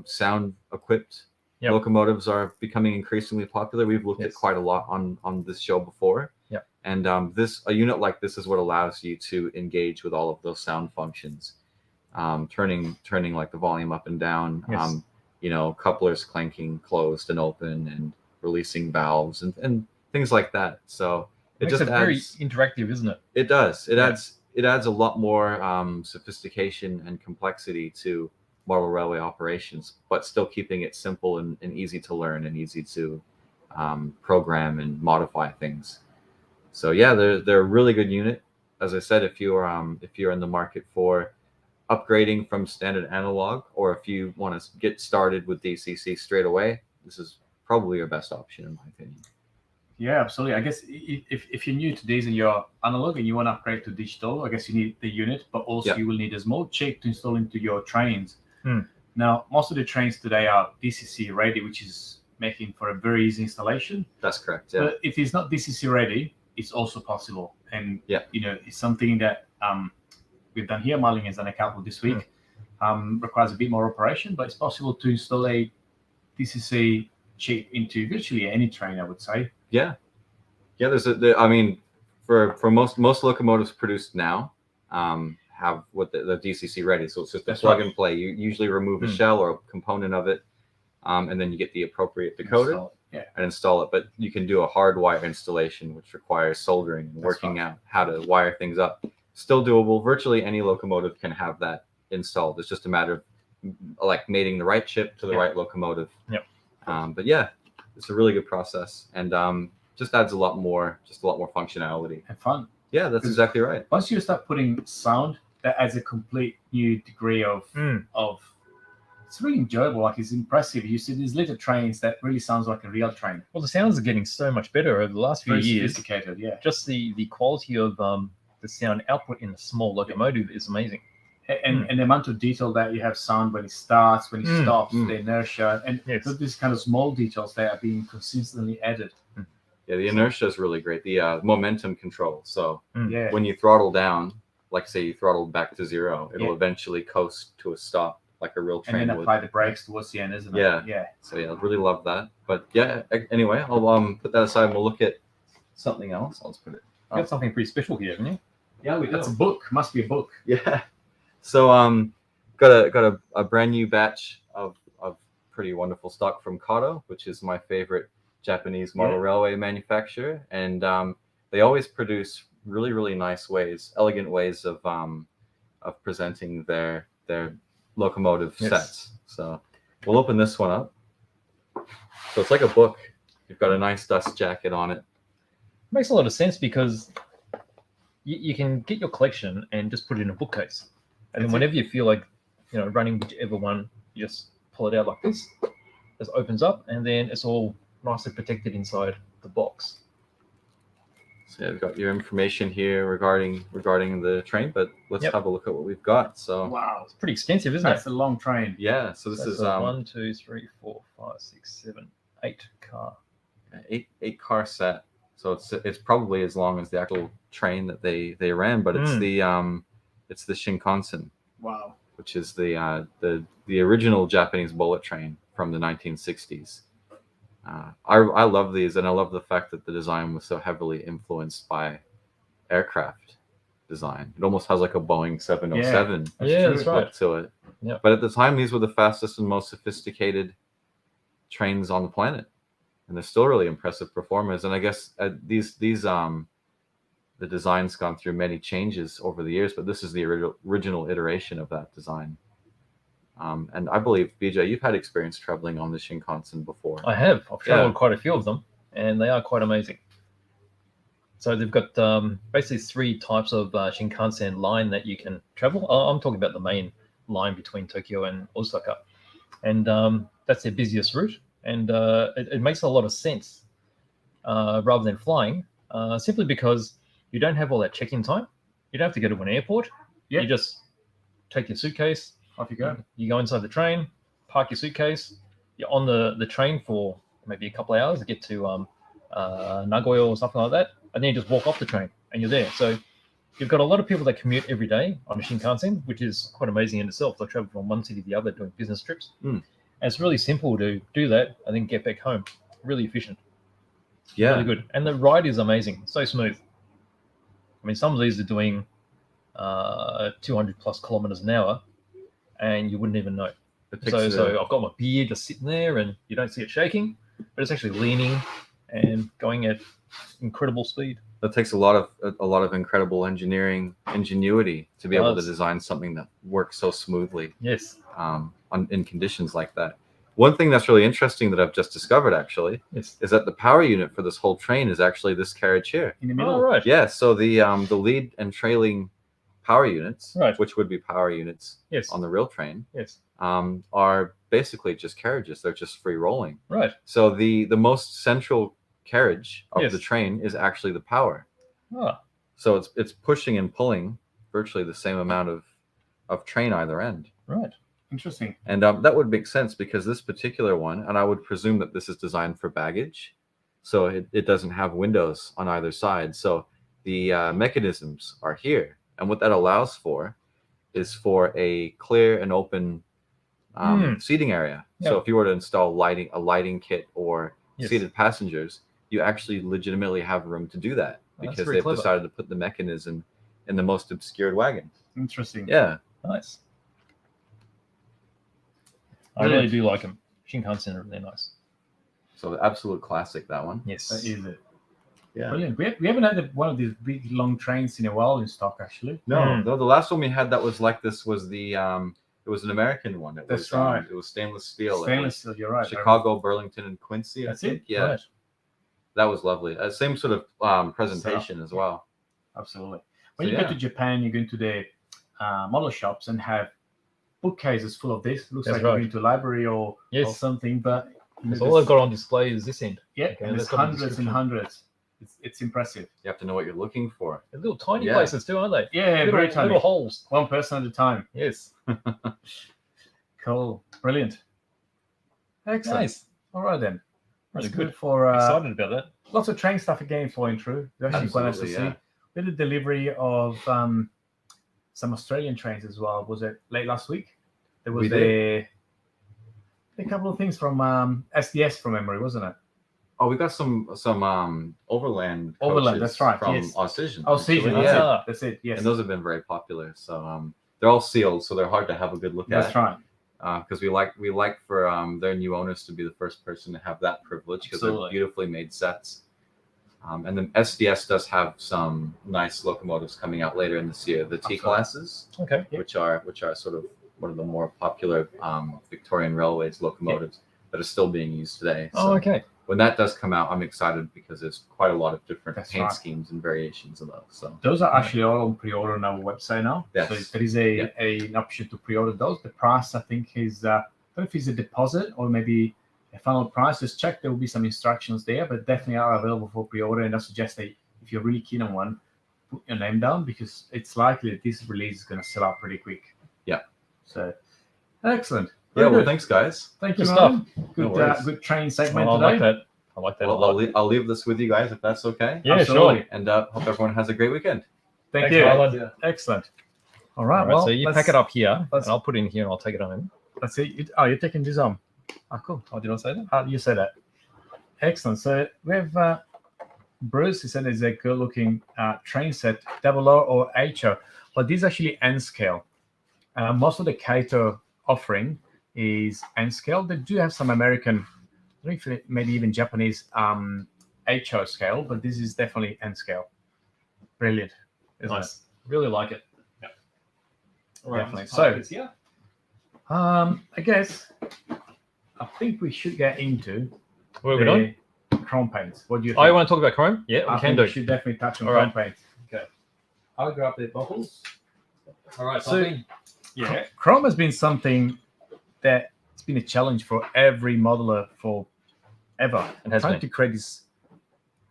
Sound equipped locomotives are becoming increasingly popular. We've looked at quite a lot on this show before. And a unit like this is what allows you to engage with all of those sound functions. Turning like the volume up and down, couplers clanking closed and open, and releasing valves and things like that. So it just adds, very interactive, isn't it? It does. It adds a lot more sophistication and complexity to model railway operations, but still keeping it simple and easy to learn and easy to program and modify things. So yeah, they're a really good unit. As I said, if you're in the market for upgrading from standard analog, or if you want to get started with DCC straight away, this is probably your best option, in my opinion. Yeah, absolutely. I guess if you're new to these and you're analog and you want to upgrade to digital, I guess you need the unit, but also you will need a small chip to install into your trains. Now, most of the trains today are DCC ready, which is making for a very easy installation. That's correct. Yeah. But if it's not DCC ready, it's also possible. And it's something that we've done here. Marlin has done a couple this week. Requires a bit more operation, but it's possible to install a DCC chip into virtually any train, I would say. Yeah. I mean, for most locomotives produced now have what the DCC ready, so it's just a plug and play. You usually remove a shell or a component of it, and then you get the appropriate decoder and install it. But you can do a hardwire installation, which requires soldering and working out how to wire things up. Still doable. Virtually any locomotive can have that installed. It's just a matter of like mating the right chip to the right locomotive. But yeah, it's a really good process, and just adds a lot more functionality and fun. Yeah, that's exactly right. Once you start putting sound, that adds a complete new degree of it's really enjoyable. Like, it's impressive. You see these little trains that really sounds like a real train. Well, the sounds are getting so much better over the last few years. Sophisticated, yeah. Just the quality of the sound output in a small locomotive is amazing. And the amount of detail that you have sound when it starts, when it stops, the inertia, and these kind of small details that are being consistently added. Yeah, the inertia is really great. The momentum control. So when you throttle down, like say you throttle back to 0, it'll eventually coast to a stop like a real train. And then apply the brakes towards the end, isn't it? Yeah. So yeah, I really love that. But yeah, anyway, I'll put that aside and we'll look at something else. I'll just put it. You got something pretty special here, haven't you? Yeah, that's a book. Must be a book. Yeah. So got a brand new batch of pretty wonderful stock from Kato, which is my favorite Japanese model railway manufacturer, and they always produce really nice ways, elegant ways of presenting their locomotive sets. So we'll open this one up. So it's like a book. You've got a nice dust jacket on it. Makes a lot of sense because you can get your collection and just put it in a bookcase, and then That's it. whenever you feel like running whichever one, you just pull it out like this. This opens up, and then it's all nicely protected inside the box. So yeah, we've got your information here regarding the train, but let's Yep. have a look at what we've got. So Wow, It's pretty extensive, isn't that's it? a long train. yeah, so this That's is a 1, 2, 3, 4, 5, 6, 7, 8 car. eight car set. So it's probably as long as the actual train that they ran, but it's the Shinkansen, Wow. which is the original Japanese bullet train from the 1960s. I love these, and I love the fact that the design was so heavily influenced by aircraft design. It almost has like a Boeing 707 That's look right. to it. Yeah. But at the time, these were the fastest and most sophisticated trains on the planet, and they're still really impressive performers. And I guess these the design's gone through many changes over the years, but this is the original iteration of that design. And I believe, BJ, you've had experience traveling on the Shinkansen before. I have. I've traveled quite a few of them, and they are quite amazing. So they've got basically 3 types of Shinkansen line that you can travel. I'm talking about the main line between Tokyo and Osaka, and that's their busiest route. And it makes a lot of sense rather than flying, simply because you don't have all that check-in time. You don't have to go to an airport. Yeah. You just take your suitcase. Off you go. You go inside the train, park your suitcase. You're on the train for maybe a couple of hours to get to Nagoya or something like that, and then you just walk off the train and you're there. So you've got a lot of people that commute every day on a Shinkansen, which is quite amazing in itself. They travel from one city to the other doing business trips. And it's really simple to do that and then get back home. Really efficient. Yeah, Really good. And the ride is amazing. So smooth. I mean, some of these are doing 200 plus kilometers an hour, and you wouldn't even know. So I've got my beer just sitting there, and you don't see it shaking, but it's actually leaning and going at incredible speed. That takes a lot of incredible ingenuity to be able to design something that works so smoothly. Yes. In conditions like that. One thing that's really interesting that I've just discovered actually is that the power unit for this whole train is actually this carriage here. In the middle. Oh, right. Yeah. So the lead and trailing power units, Right. which would be power units Yes. on the real train, Yes. are basically just carriages. They're just free rolling. Right. So the most central carriage of Yes. the train is actually the power. Ah, So it's pushing and pulling virtually the same amount of train either end. right. Interesting. And that would make sense because this particular one, and I would presume that this is designed for baggage, so it doesn't have windows on either side. So the mechanisms are here, and what that allows for is for a clear and open seating area. So if you were to install a lighting kit or seated passengers, you actually legitimately have room to do that because they've decided to put the mechanism in the most obscured wagon. Interesting. Yeah. Nice. I really do like them. Shinkansen are really nice. So the absolute classic, that one. Yes. That is it. Yeah. Brilliant. We haven't had one of these big long trains in a while in stock actually. No, the last one we had that was like this was the it was an American one. That's right. It was stainless steel. Stainless steel, you're right. Chicago, Burlington, and Quincy. That's I think. it. Yeah, Right. that was lovely. Same sort of presentation as well. Absolutely. When you go to Japan, you go into the model shops and have bookcases full of this. Looks That's like right. you're going to a library or something, but So all I've got on display is this end. yeah, Okay, and there's that's got the hundreds and description. hundreds. It's impressive. You have to know what you're looking for. They're little tiny Yeah. places too, aren't they? Yeah, little, very tiny. little holes. One person at a time. Yes. Cool. Brilliant. Excellent. Nice. All right then. Really That's good. good for Excited about that. lots of train stuff again flowing through. It's actually quite nice to Absolutely, see. We did a delivery of some Australian trains as well. Was it late last week? There was a couple of things from SDS from memory, wasn't it? Oh, we got some overland. Overland, coaches that's right, From yes. Austin. Oh, season. actually. That's Yeah. it. That's it. Yes. And those have been very popular. So they're all sealed, so they're hard to have a good look That's at. right. Because we like for their new owners to be the first person to have that privilege because they're Absolutely. beautifully made sets. And then SDS does have some nice locomotives coming out later in this year. The T Absolutely. classes, Okay. which are sort of one of the more popular Victorian Railways locomotives that are still being used today. Oh, So, okay. when that does come out, I'm excited because there's quite a lot of different That's paint right. schemes and variations of those. So those are actually all on pre-order on our website now. Yes. So there is an option to pre-order those. The price, I think, is I don't know if it's a deposit or maybe a final price. Just check. There will be some instructions there, but definitely are available for pre-order. And I suggest that if you're really keen on one, put your name down because it's likely that this release is going to sell out pretty quick. Yeah. So excellent. Yeah, Very well, good. thanks, guys. Thank you, Good Martin. No Good, worries. good training segment I today. like that. I like that a Well, lot. I'll leave this with you guys if that's okay. Yeah, Absolutely. sure. And hope everyone has a great weekend. Thank Thanks, you. Marlon. Excellent. All right. All right, Well, so you let's- pack it up here, and let's- I'll put it in here, and I'll take it home. Let's see. Oh, you're taking this on. Oh, cool. Oh, did I say that? You said that. Excellent. So we have Bruce. He said it's a good-looking train set, double O or HO, but this is actually N scale. Most of the Kaito offering is N scale. They do have some American, I don't know if maybe even Japanese HO scale, but this is definitely N scale. Brilliant. Isn't Nice. Really like it. Yeah. All right. Definitely. let's park So- this here. it? I guess I think we should get into What are we doing? chrome paints. What do you think? Oh, you want to talk about Chrome? Yeah, I we can think do. we should definitely touch on All chrome right. paints. Okay. I'll grab the bottles. All right. So- yeah. Chrome has been something that it's been a challenge for every modeler for ever. It has trying been. to create this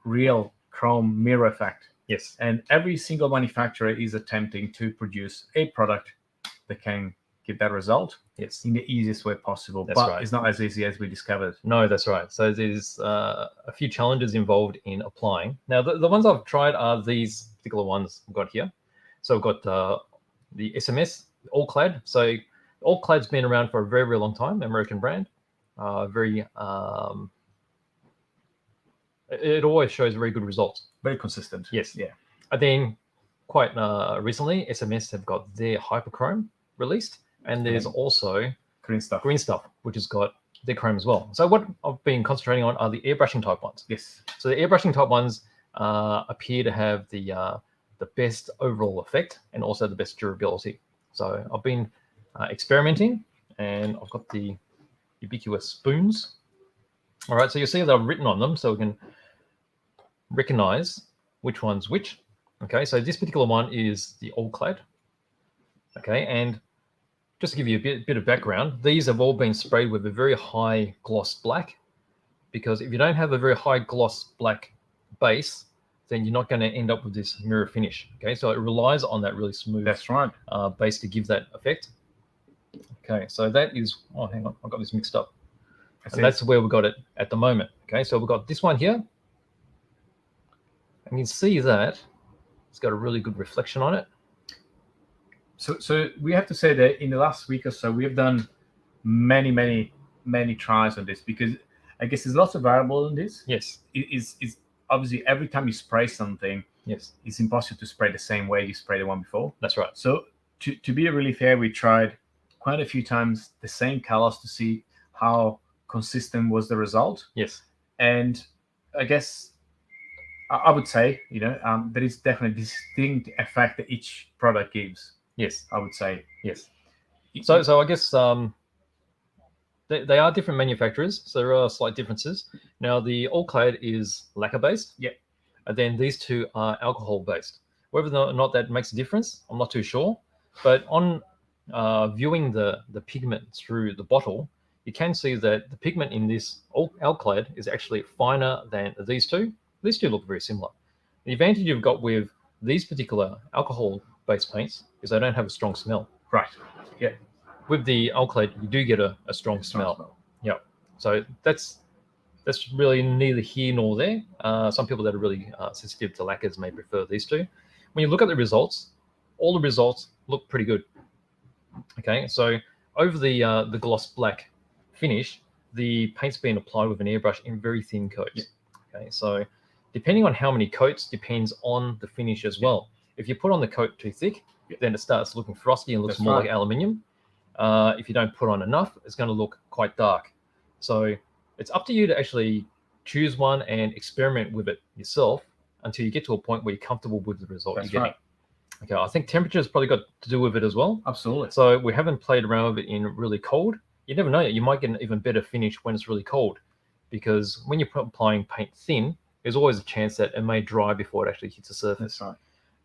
real chrome mirror effect. Yes. And every single manufacturer is attempting to produce a product that can give that result Yes. in the easiest way possible. That's but right. it's not as easy as we discovered. No, that's right. So there's a few challenges involved in applying. Now, the ones I've tried are these particular ones we've got here. So we've got the SMS, All Clad. So All Clad's been around for a very, very long time, American brand. It always shows very good results. Very consistent. Yes. Yeah. And then quite recently, SMS have got their Hyperchrome released. And there's also Green stuff. Green Stuff, which has got their chrome as well. So what I've been concentrating on are the airbrushing type ones. Yes. So the airbrushing type ones appear to have the best overall effect and also the best durability. So I've been experimenting, and I've got the ubiquitous spoons. All right, so you'll see that I've written on them, so we can recognize which one's which. Okay, so this particular one is the All Clad. Okay, and just to give you a bit of background, these have all been sprayed with a very high gloss black, because if you don't have a very high gloss black base, then you're not going to end up with this mirror finish. Okay, so it relies on that really smooth That's right. base to give that effect. Okay, so that is, oh, hang on, I got this mixed up. And that's where we got it at the moment. Okay, so we've got this one here. And you can see that it's got a really good reflection on it. So we have to say that in the last week or so, we have done many tries on this, because I guess there's lots of variable in this. Yes. It's obviously every time you spray something, Yes, it's impossible to spray the same way you sprayed the one before. that's right. So to be really fair, we tried quite a few times the same colors to see how consistent was the result. Yes. And I guess I would say, there is definitely distinct effect that each product gives. Yes. I would say. Yes. So I guess they are different manufacturers, so there are slight differences. Now the All Clad is lacquer based. Yep. And then these two are alcohol based. Whether or not that makes a difference, I'm not too sure. But on viewing the pigment through the bottle, you can see that the pigment in this All Clad is actually finer than these two. These two look very similar. The advantage you've got with these particular alcohol-based paints is they don't have a strong smell. Right. Yeah. With the All Clad, you do get a strong smell. Yeah. So that's really neither here nor there. Some people that are really sensitive to lacquers may prefer these two. When you look at the results, all the results look pretty good. Okay, so over the gloss black finish, the paint's been applied with an airbrush in very thin coats. Yeah. Okay, so depending on how many coats depends on the finish as well. If you put on the coat too thick, then it starts looking frosty and looks That's more right. like aluminium. If you don't put on enough, it's going to look quite dark. So it's up to you to actually choose one and experiment with it yourself until you get to a point where you're comfortable with the result That's you're right. getting. Okay, I think temperature's probably got to do with it as well. Absolutely. So we haven't played around with it in really cold. You never know, you might get an even better finish when it's really cold. because when you're applying paint thin, there's always a chance that it may dry before it actually hits the surface. That's right.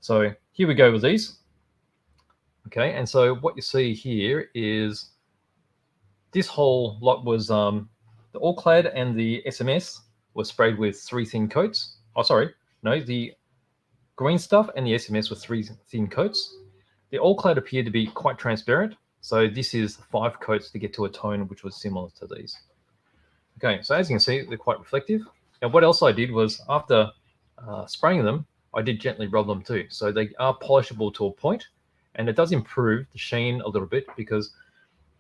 So here we go with these. Okay, and so what you see here is this whole lot was the all-clad and the SMS was sprayed with 3 thin coats. Oh, sorry, no, the green stuff and the SMS were 3 thin coats. The all-clad appeared to be quite transparent, so this is 5 coats to get to a tone which was similar to these. Okay, so as you can see, they're quite reflective. Now, what else I did was after spraying them, I did gently rub them too, so they are polishable to a point. And it does improve the sheen a little bit because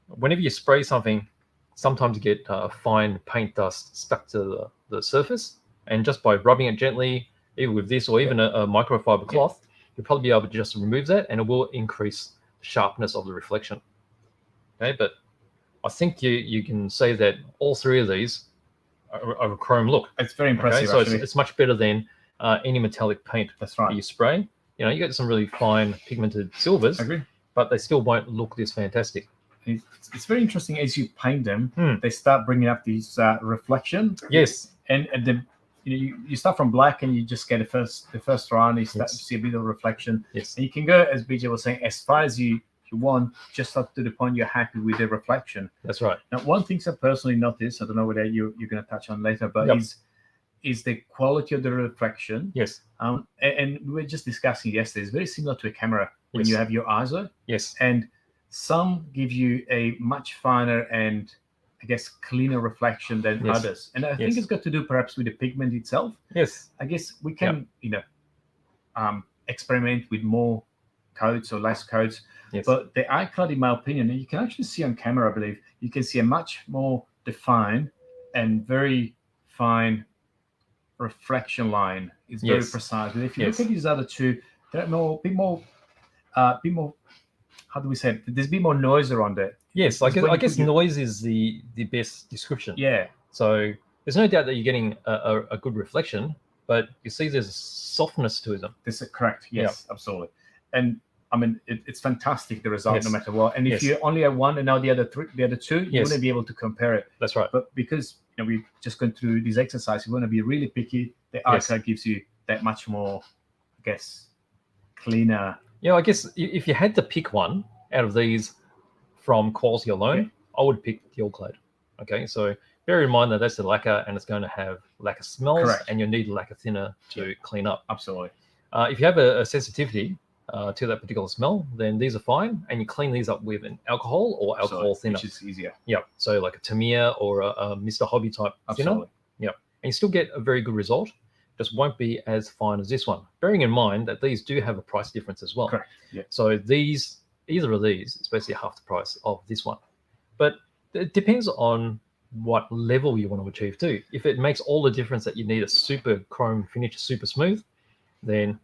whenever you spray something, sometimes you get fine paint dust stuck to the surface. And just by rubbing it gently, either with this or even a microfiber cloth, you'll probably be able to just remove that and it will increase the sharpness of the reflection. Okay, but I think you can say that all 3 of these are a chrome look. It's very impressive, So actually. it's much better than any metallic paint That's right. that you spray. You know, you get some really fine pigmented silvers, I agree. but they still won't look this fantastic. It's very interesting as you paint them, they start bringing up these reflection. Yes. And the you start from black and you just get the first round, you start to see a bit of reflection. Yes. And you can go, as BJ was saying, as far as you want, just up to the point you're happy with the reflection. That's right. Now, one thing I personally noticed, I don't know whether you're going to touch on later, but is the quality of the reflection. Yes. And we were just discussing yesterday, it's very similar to a camera when you have your ISO. Yes. And some give you a much finer and, I guess, cleaner reflection than others. And I think it's got to do perhaps with the pigment itself. Yes. I guess we can, experiment with more coats or less coats. Yes. But the iCloud, in my opinion, and you can actually see on camera, I believe, you can see a much more defined and very fine reflection line. It's very precise. But if you look at these other 2, they're a bit more, how do we say it? There's a bit more noise around it. Yes, I guess noise is the best description. Yeah. So there's no doubt that you're getting a good reflection, but you see there's a softness to them. This is correct. Yes, absolutely. And I mean, it's fantastic, the result, no matter what. And if you only have one and now the other 2, you wouldn't be able to compare it. That's right. But because we've just gone through this exercise, you want to be really picky. The iCloud gives you that much more, I guess, cleaner. Yeah, I guess if you had to pick one out of these from quality alone, I would pick the all-clad. Okay, so bear in mind that that's the lacquer and it's going to have lacquer smells, and you need lacquer thinner to clean up. Absolutely. If you have a sensitivity to that particular smell, then these are fine, and you clean these up with an alcohol or alcohol thinner, which is easier. Yeah, so like a Tamiya or a Mr. Hobby type thinner. Yeah, and you still get a very good result. Just won't be as fine as this one. Bearing in mind that these do have a price difference as well. Correct. Yeah. So either of these is basically half the price of this one. But it depends on what level you want to achieve too. If it makes all the difference that you need a super chrome finish, super smooth, then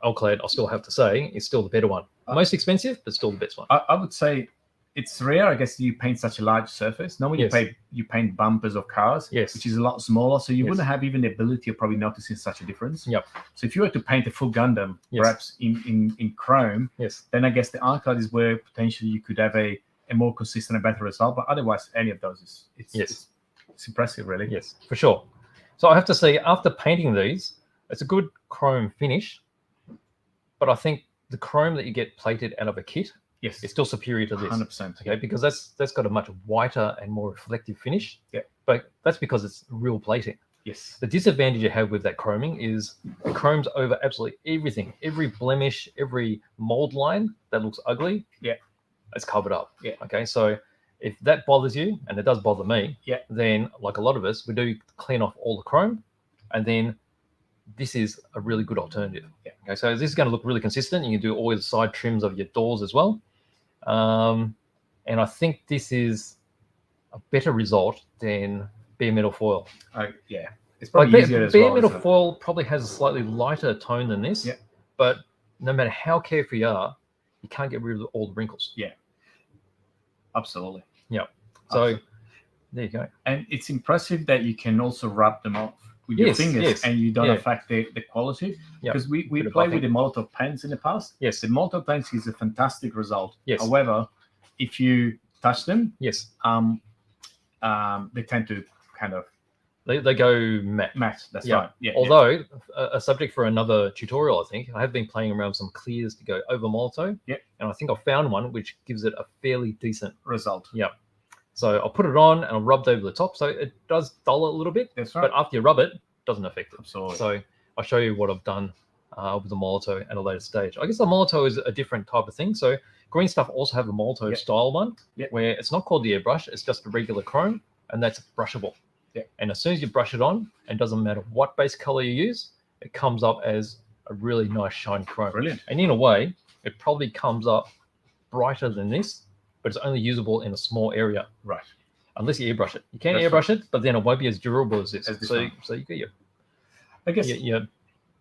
all-clad, I'll still have to say, is still the better one. Most expensive, but still the best one. I would say it's rare, I guess, you paint such a large surface. Normally you paint bumpers of cars, which is a lot smaller, so you wouldn't have even the ability of probably noticing such a difference. Yep. So if you were to paint a full Gundam, perhaps in chrome, then I guess the iCloud is where potentially you could have a more consistent and better result. But otherwise, any of those it's impressive, really. Yes, for sure. So I have to say, after painting these, it's a good chrome finish, but I think the chrome that you get plated out of a kit is still superior to this. 100%. Okay, because that's got a much whiter and more reflective finish. Yeah. But that's because it's real plating. Yes. The disadvantage you have with that chroming is it chromes over absolutely everything. Every blemish, every mold line that looks ugly, it's covered up. Yeah. Okay, so if that bothers you, and it does bother me, then like a lot of us, we do clean off all the chrome, and then this is a really good alternative. Yeah. Okay, so this is going to look really consistent. You can do all the side trims of your doors as well. And I think this is a better result than bare metal foil. It's probably easier as well. Bare metal foil probably has a slightly lighter tone than this, but no matter how careful you are, you can't get rid of all the wrinkles. Yeah, absolutely. Yeah. So there you go. And it's impressive that you can also rub them off with your fingers and you don't affect the quality. Because we played with the Molotov pens in the past. Yes. The Molotov pens is a fantastic result. Yes. However, if you touch them, yes, they tend to kind of They go matte. Matte, that's Yeah. right. Yeah. Although a subject for another tutorial, I think I have been playing around with some clears to go over molto. Yep. And I think I found one which gives it a fairly decent result. Yeah. So I'll put it on and I'll rub over the top. So it does dull it a little bit. That's right. But after you rub it, it doesn't affect it. Absolutely. So I'll show you what I've done with the molto at a later stage. I guess the molto is a different type of thing. So green stuff also have a molto style one where it's not called the airbrush. It's just a regular chrome and that's brushable. Yeah. And as soon as you brush it on, and doesn't matter what base color you use, it comes up as a really nice shiny chrome. Brilliant. And in a way, it probably comes up brighter than this, but it's only usable in a small area. Right. Unless you airbrush it. You can That's airbrush it, but then it won't be as durable as this. As this so one. you get your, I guess your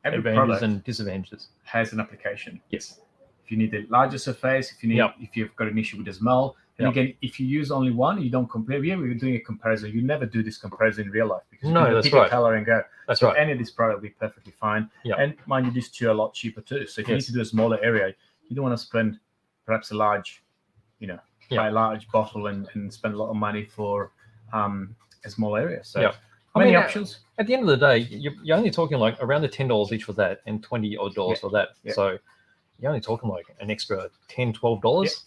every advantages product and disadvantages. has an application. Yes. If you need a larger surface, if you need, if you've got an issue with the smell, and again, if you use only one, you don't compare. Here we're doing a comparison. You never do this comparison in real life because you can that's pick right. a color and go. That's so right. any of this product will be perfectly fine. Yeah. And mind you, these two are a lot cheaper too. So if you need to do a smaller area, you don't want to spend perhaps a large, buy a large bottle and spend a lot of money for a small area. So many options. At the end of the day, you're only talking like around the $10 each for that and $20 odd for that. Yeah. So you're only talking like an extra $10, $12.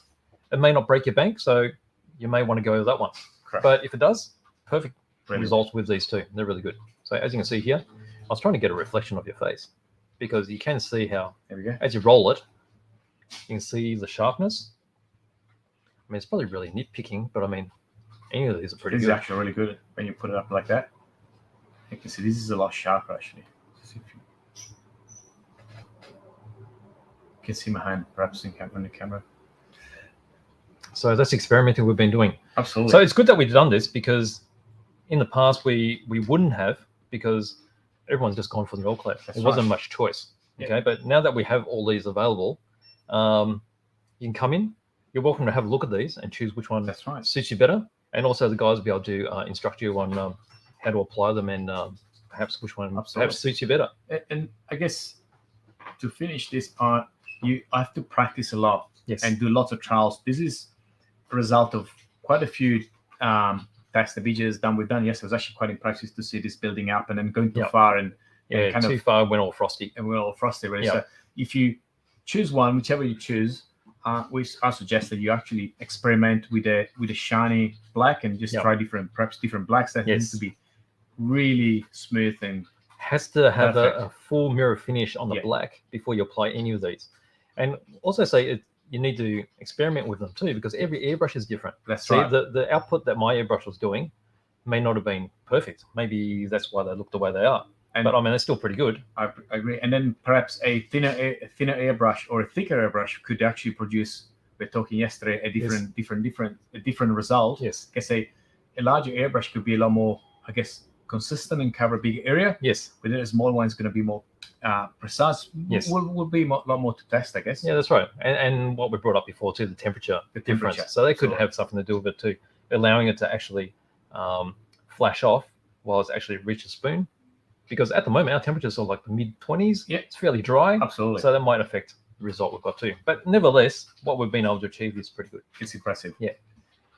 It may not break your bank, so you may want to go with that one. Correct. But if it does, perfect Brilliant. results with these two. They're really good. So as you can see here, I was trying to get a reflection of your face because you can see how, there we go. as you roll it, you can see the sharpness. I mean, it's probably really nitpicking, but I mean, any of these are pretty This good. is actually really good when you put it up like that. You can see this is a lot sharper actually. You can see my hand perhaps on the camera. So that's experimenting we've been doing. Absolutely. So it's good that we've done this because in the past we wouldn't have, because everyone's just gone for the all-clad. There wasn't much choice. Okay, but now that we have all these available, you can come in. You're welcome to have a look at these and choose which one suits you better. And also the guys will be able to instruct you on how to apply them and perhaps which one perhaps suits you better. And I guess to finish this part, you have to practice a lot and do lots of trials. This is a result of quite a few tests the BJ has done. We've done yesterday. It was actually quite impressive to see this building up and then going too far and kind too far went all frosty. And went all frosty. Right? So if you choose one, whichever you choose, I suggest that you actually experiment with a shiny black and just try perhaps different blacks that needs to be really smooth and has to have a full mirror finish on the black before you apply any of these. And also say you need to experiment with them too, because every airbrush is different. That's right. The output that my airbrush was doing may not have been perfect. Maybe that's why they look the way they are. But I mean, they're still pretty good. I agree. And then perhaps a thinner airbrush or a thicker airbrush could actually produce. We were talking yesterday a different result. Yes. I guess a larger airbrush could be a lot more, I guess, consistent and cover a bigger area. Yes. But then a small one is going to be more precise. Yes. Will be a lot more to test, I guess. Yeah, that's right. And what we brought up before too, the temperature difference. So they could have something to do with it too, allowing it to actually flash off while it's actually reached the spoon. Because at the moment, our temperatures are like the mid-20s. Yeah. It's fairly dry. Absolutely. So that might affect the result we've got too. But nevertheless, what we've been able to achieve is pretty good. It's impressive. Yeah.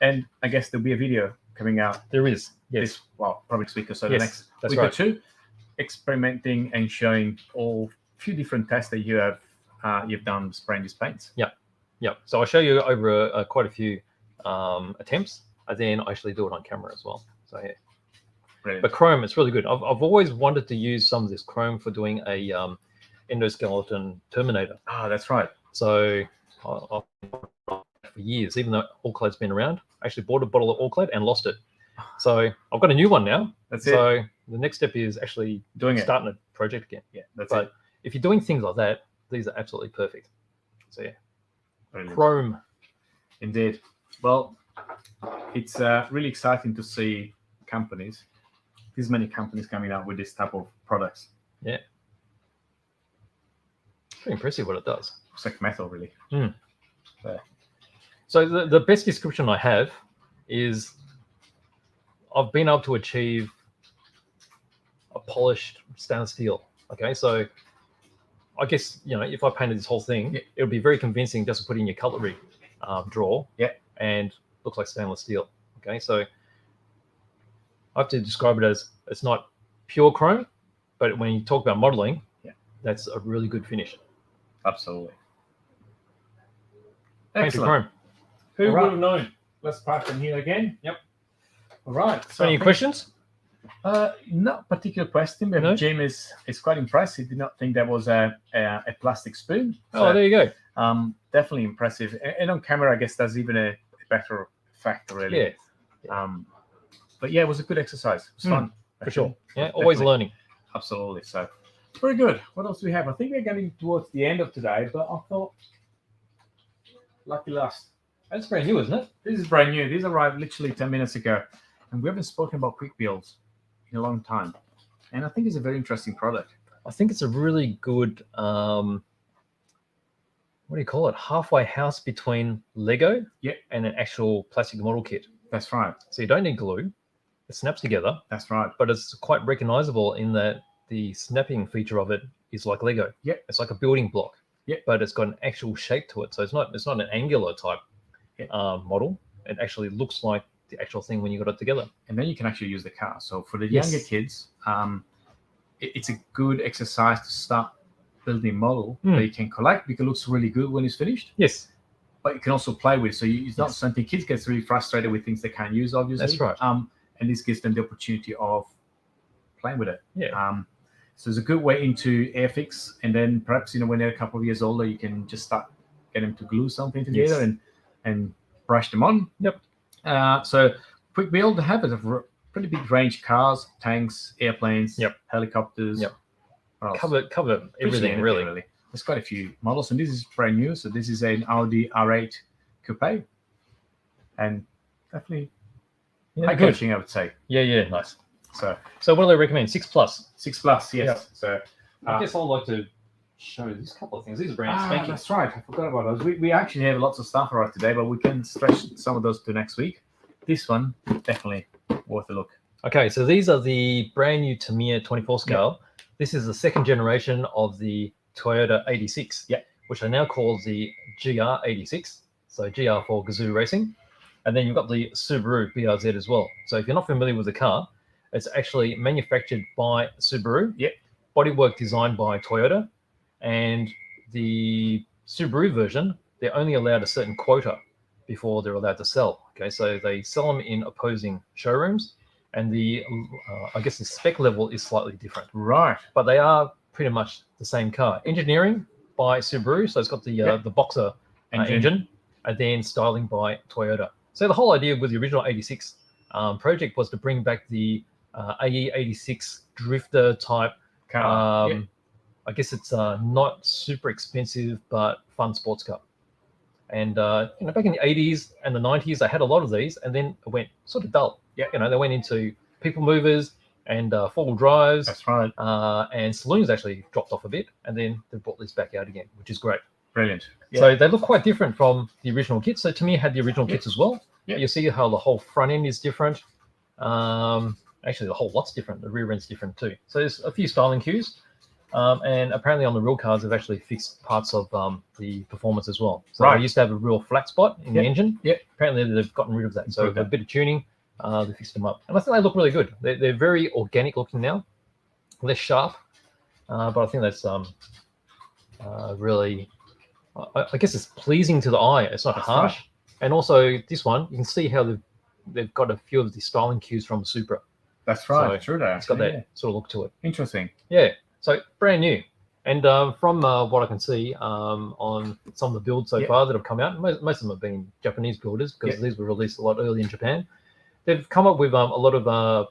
And I guess there'll be a video coming out. There is. Yes. Probably this week or so. Yes, The next that's week right. or two, experimenting and showing a few different tests that you have you've done spraying these paints. Yeah. Yeah. So I'll show you over quite a few attempts, and then I actually do it on camera as well. So yeah. Brilliant. But chrome, it's really good. I've always wanted to use some of this chrome for doing a endoskeleton terminator. Ah, that's right. So for years, even though all-clad's been around, I actually bought a bottle of all-clad and lost it. So I've got a new one now. That's so the next step is actually starting a project again. Yeah, that's but it. If you're doing things like that, these are absolutely perfect. So yeah. Brilliant. Chrome. Indeed. Well, it's really exciting to see these many companies coming out with this type of products. Yeah. Pretty impressive what it does. It's like metal, really. Mm. So the best description I have is I've been able to achieve a polished stainless steel. Okay, so I guess, if I painted this whole thing, it would be very convincing just to put in your cutlery drawer and looks like stainless steel. Okay, so I have to describe it as It's not pure chrome, but when you talk about modeling, that's a really good finish. Absolutely. Painted Excellent. chrome. Who All right. would have known? Let's park them here again. Yep. All right. So any questions? Not particular question, but No? Jim is quite impressed. He did not think that was a plastic spoon. Oh, there you go. Definitely impressive. And on camera, I guess that's even a better effect, really. Yeah. But yeah, it was a good exercise. It was fun. For sure. Yeah, Definitely. always learning. Absolutely. So very good. What else do we have? I think we're getting towards the end of today, but I thought lucky last. That's brand new, isn't it? This is brand new. These arrived literally 10 minutes ago. And we haven't spoken about quick builds in a long time. And I think it's a very interesting product. I think it's a really good, what do you call it? Halfway house between Lego and an actual plastic model kit. That's right. So you don't need glue. It snaps together. That's right. But it's quite recognizable in that the snapping feature of it is like Lego. Yeah. It's like a building block. Yeah. But it's got an actual shape to it. So it's not an angular type model. It actually looks like the actual thing when you got it together. And then you can actually use the car. So for the younger kids, it's a good exercise to start building a model that you can collect because it looks really good when it's finished. Yes. But you can also play with. So it's not something kids get really frustrated with things they can't use, obviously. That's right. And this gives them the opportunity of playing with it. Yeah. So it's a good way into Airfix. And then perhaps, when they're a couple of years older, you can just start getting them to glue something together and brush them on. Yep. So quick build have a pretty big range: cars, tanks, airplanes, helicopters. Yep. Cover everything really. There's quite a few models, and this is brand new. So this is an Audi R8 coupe, and definitely high coaching, I would say. Yeah, nice. So what do they recommend? 6 plus. 6 plus, yes. Yep. So I guess I'd like to show these couple of things. These are brand spanking. That's right. I forgot about those. We actually have lots of stuff around today, but we can stretch some of those to next week. This one, definitely worth a look. Okay, so these are the brand new Tamiya 24 scale. Yep. This is the second generation of the Toyota 86, which are now called the GR 86. So GR for Gazoo Racing. And then you've got the Subaru BRZ as well. So if you're not familiar with the car, it's actually manufactured by Subaru. Yep. Bodywork designed by Toyota. And the Subaru version, they're only allowed a certain quota before they're allowed to sell. Okay, so they sell them in opposing showrooms, and the I guess the spec level is slightly different. Right. But they are pretty much the same car. Engineering by Subaru, so it's got the Boxer engine, and then styling by Toyota. So the whole idea with the original 86 project was to bring back the AE86 drifter type car. I guess it's not super expensive, but fun sports car. And back in the 80s and the 90s, they had a lot of these, and then it went sort of dull. Yeah. They went into people movers and four-wheel drives. That's right. And saloons actually dropped off a bit, and then they brought these back out again, which is great. Brilliant. Yeah. So they look quite different from the original kits. So Tamiya had the original kits as well. Yeah. You see how the whole front end is different. Actually, the whole lot's different. The rear end's different too. So there's a few styling cues. And apparently on the real cars, they've actually fixed parts of the performance as well. So they used to have a real flat spot in the engine. Yeah. Apparently they've gotten rid of that. So a bit of tuning, they fixed them up. And I think they look really good. They're very organic looking now. Less sharp. But I think that's really, I guess it's pleasing to the eye. It's not harsh. Right. And also this one, you can see how they've got a few of the styling cues from the Supra. That's right. So true that. It's got that sort of look to it. Interesting. Yeah. So brand new. And from what I can see on some of the builds so far that have come out, most of them have been Japanese builders because these were released a lot early in Japan. They've come up with a lot of,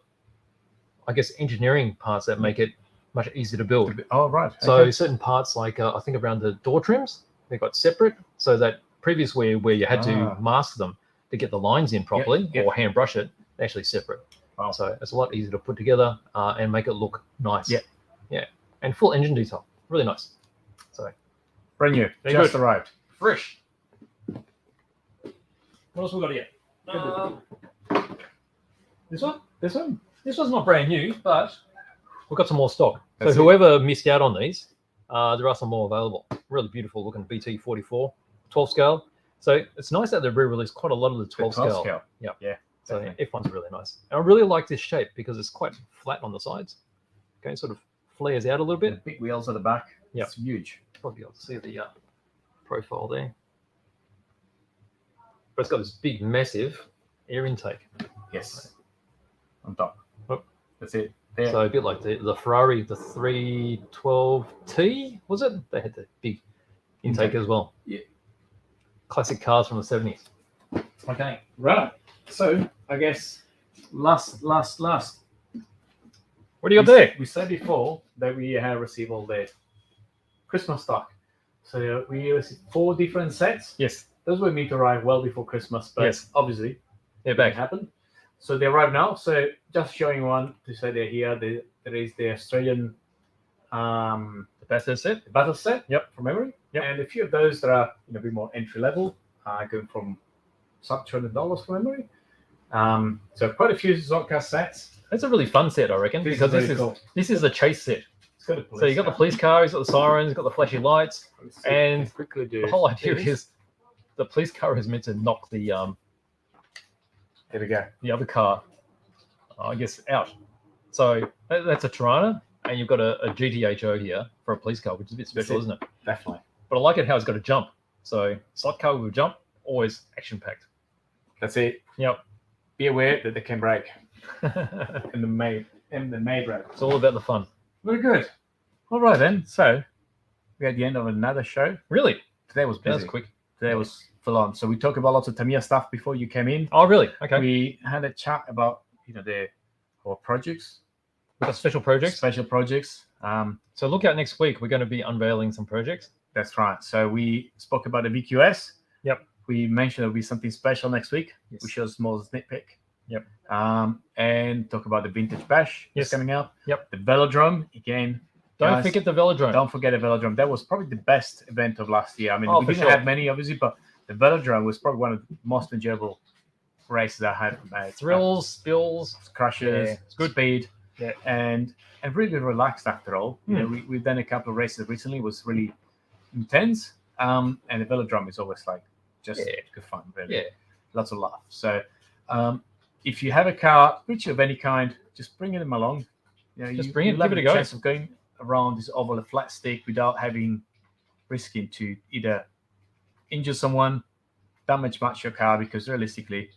I guess, engineering parts that make it much easier to build. Oh, right. So certain parts like I think around the door trims, they've got separate so that previously where you had to mask them to get the lines in properly or hand brush it, they're actually separate. Wow. So it's a lot easier to put together and make it look nice. Yeah. Yeah. And full engine detail. Really nice. So brand new. Very Just good. arrived. Fresh. What else we got here? This one? This one? This one's not brand new, but we've got some more stock. That's so whoever missed out on these, there are some more available. Really beautiful looking BT44, 12 scale. So it's nice that they've re-released quite a lot of the 12 scale. Yeah. So Definitely. F1's really nice. And I really like this shape because it's quite flat on the sides. Okay, sort of flares out a little The bit. big wheels at the back. Yeah. It's huge. Probably be able to see the profile there. But it's got this big, massive air intake. Yes. On top. Oh. That's it. There. So a bit like the Ferrari, the 312T, was it? They had the big intake as well. Yeah. Classic cars from the 70s. Okay. Right. So I guess last. What do you got there? We said before that we have received all the Christmas stock. So we received 4 different sets. Yes. Those were meant to arrive well before Christmas, but Yes. obviously They're it back. happened. So they arrive now. So just showing one to say they're here. There is the Australian The battle set. battle set. Yep. From memory. Yep. And a few of those that are a bit more entry level, going from sub $200 from memory. So quite a few Zonka sets. That's a really fun set, I reckon, This is because really cool. this is the chase set. It's got a So you got the police car, he's got the sirens, he's got the flashy lights. and quickly do The whole idea this. is the police car is meant to knock the Here we go. other car, I guess, out. So that's a Tirana, and you've got a GTHO here for a police car, which is a bit special, That's it. isn't it? Definitely. But I like it how it's got a jump. So slot car with a jump, always action packed. That's it. Yep. Be aware that they can break It's and the may break. all about the fun. Very good. All right then. So we're at the end of another show. Really? Today was That busy. was quick. Today was full on. So we talked about lots of Tamiya stuff before you came in. Oh, really? Okay. We had a chat about our projects, We've got special projects. special projects. So look out next week. We're going to be unveiling some projects. That's right. So we spoke about the VQS. Yep. We mentioned there'll be something special next week. Yes. We showed a small sneak peek. Yep. And talk about the Vintage Bash Yes. that's coming up. Yep. The Velodrome again. Don't Guys, forget the Velodrome. Don't forget the Velodrome. That was probably the best event of last year. I mean, Oh, we for didn't sure. have many, obviously, but the Velodrome was probably one of the most enjoyable races I had made. Thrills, spills. Crushes, Yeah, it's good. speed, Yeah. and really relaxed after all. You know, we've done a couple of races recently. It was really intense. And the Velodrome is always like just Yeah. good fun, really. Yeah. Lots of laughs. So if you have a car, which of any kind, just bring them along. You know, Just bring it, you'll have give it a the go. chance of going around this oval a flat stick without risking to either injure someone, damage much your car, because realistically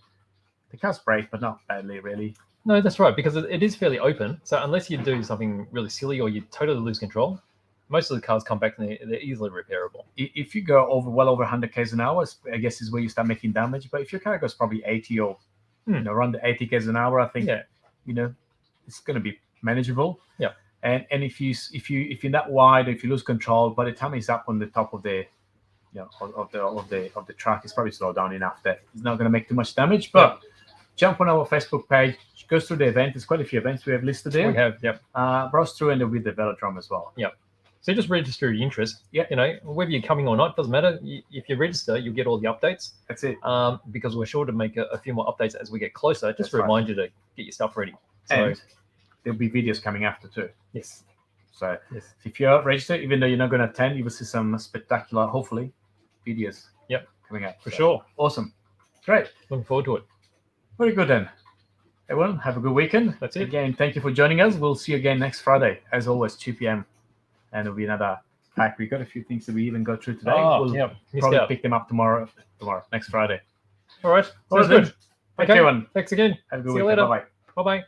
the cars break, but not badly really. No, that's right, because it is fairly open. So unless you do something really silly or you totally lose control, most of the cars come back and they're easily repairable. If you go well over 100 k's an hour, I guess is where you start making damage. But if your car goes probably 80 or around the 80 k's an hour, I think it's going to be manageable. Yeah. And if you're that wide, if you lose control, by the time it's up on the top of the of the track, it's probably slowed down enough that it's not going to make too much damage. But jump on our Facebook page, go through the event. There's quite a few events we have listed there. We have, yep. Browse through, and there'll be the Velodrome as well. Yep. So just register your interest. Yeah. You know, whether you're coming or not, doesn't matter. If you register, you'll get all the updates. That's it. Because we're sure to make a few more updates as we get closer. Just That's to remind you to get your stuff ready. So, And there'll be videos coming after too. yes. So Yes. if you're registered, even though you're not going to attend, you will see some spectacular, hopefully, videos. Yep. Coming up For So, sure. Awesome. Great. Looking forward to it. Very good then. Everyone, have a good weekend. That's it. Again, thank you for joining us. We'll see you again next Friday, as always, 2 p.m. And there'll be another pack. We got a few things that we even go through today. Oh, we'll yeah. Missed probably out. pick them up tomorrow, next Friday. All right. All right, Sounds then. good. Thank Okay. you, everyone. Thanks again. Have a good See you weekend. later. Bye-bye. Bye-bye.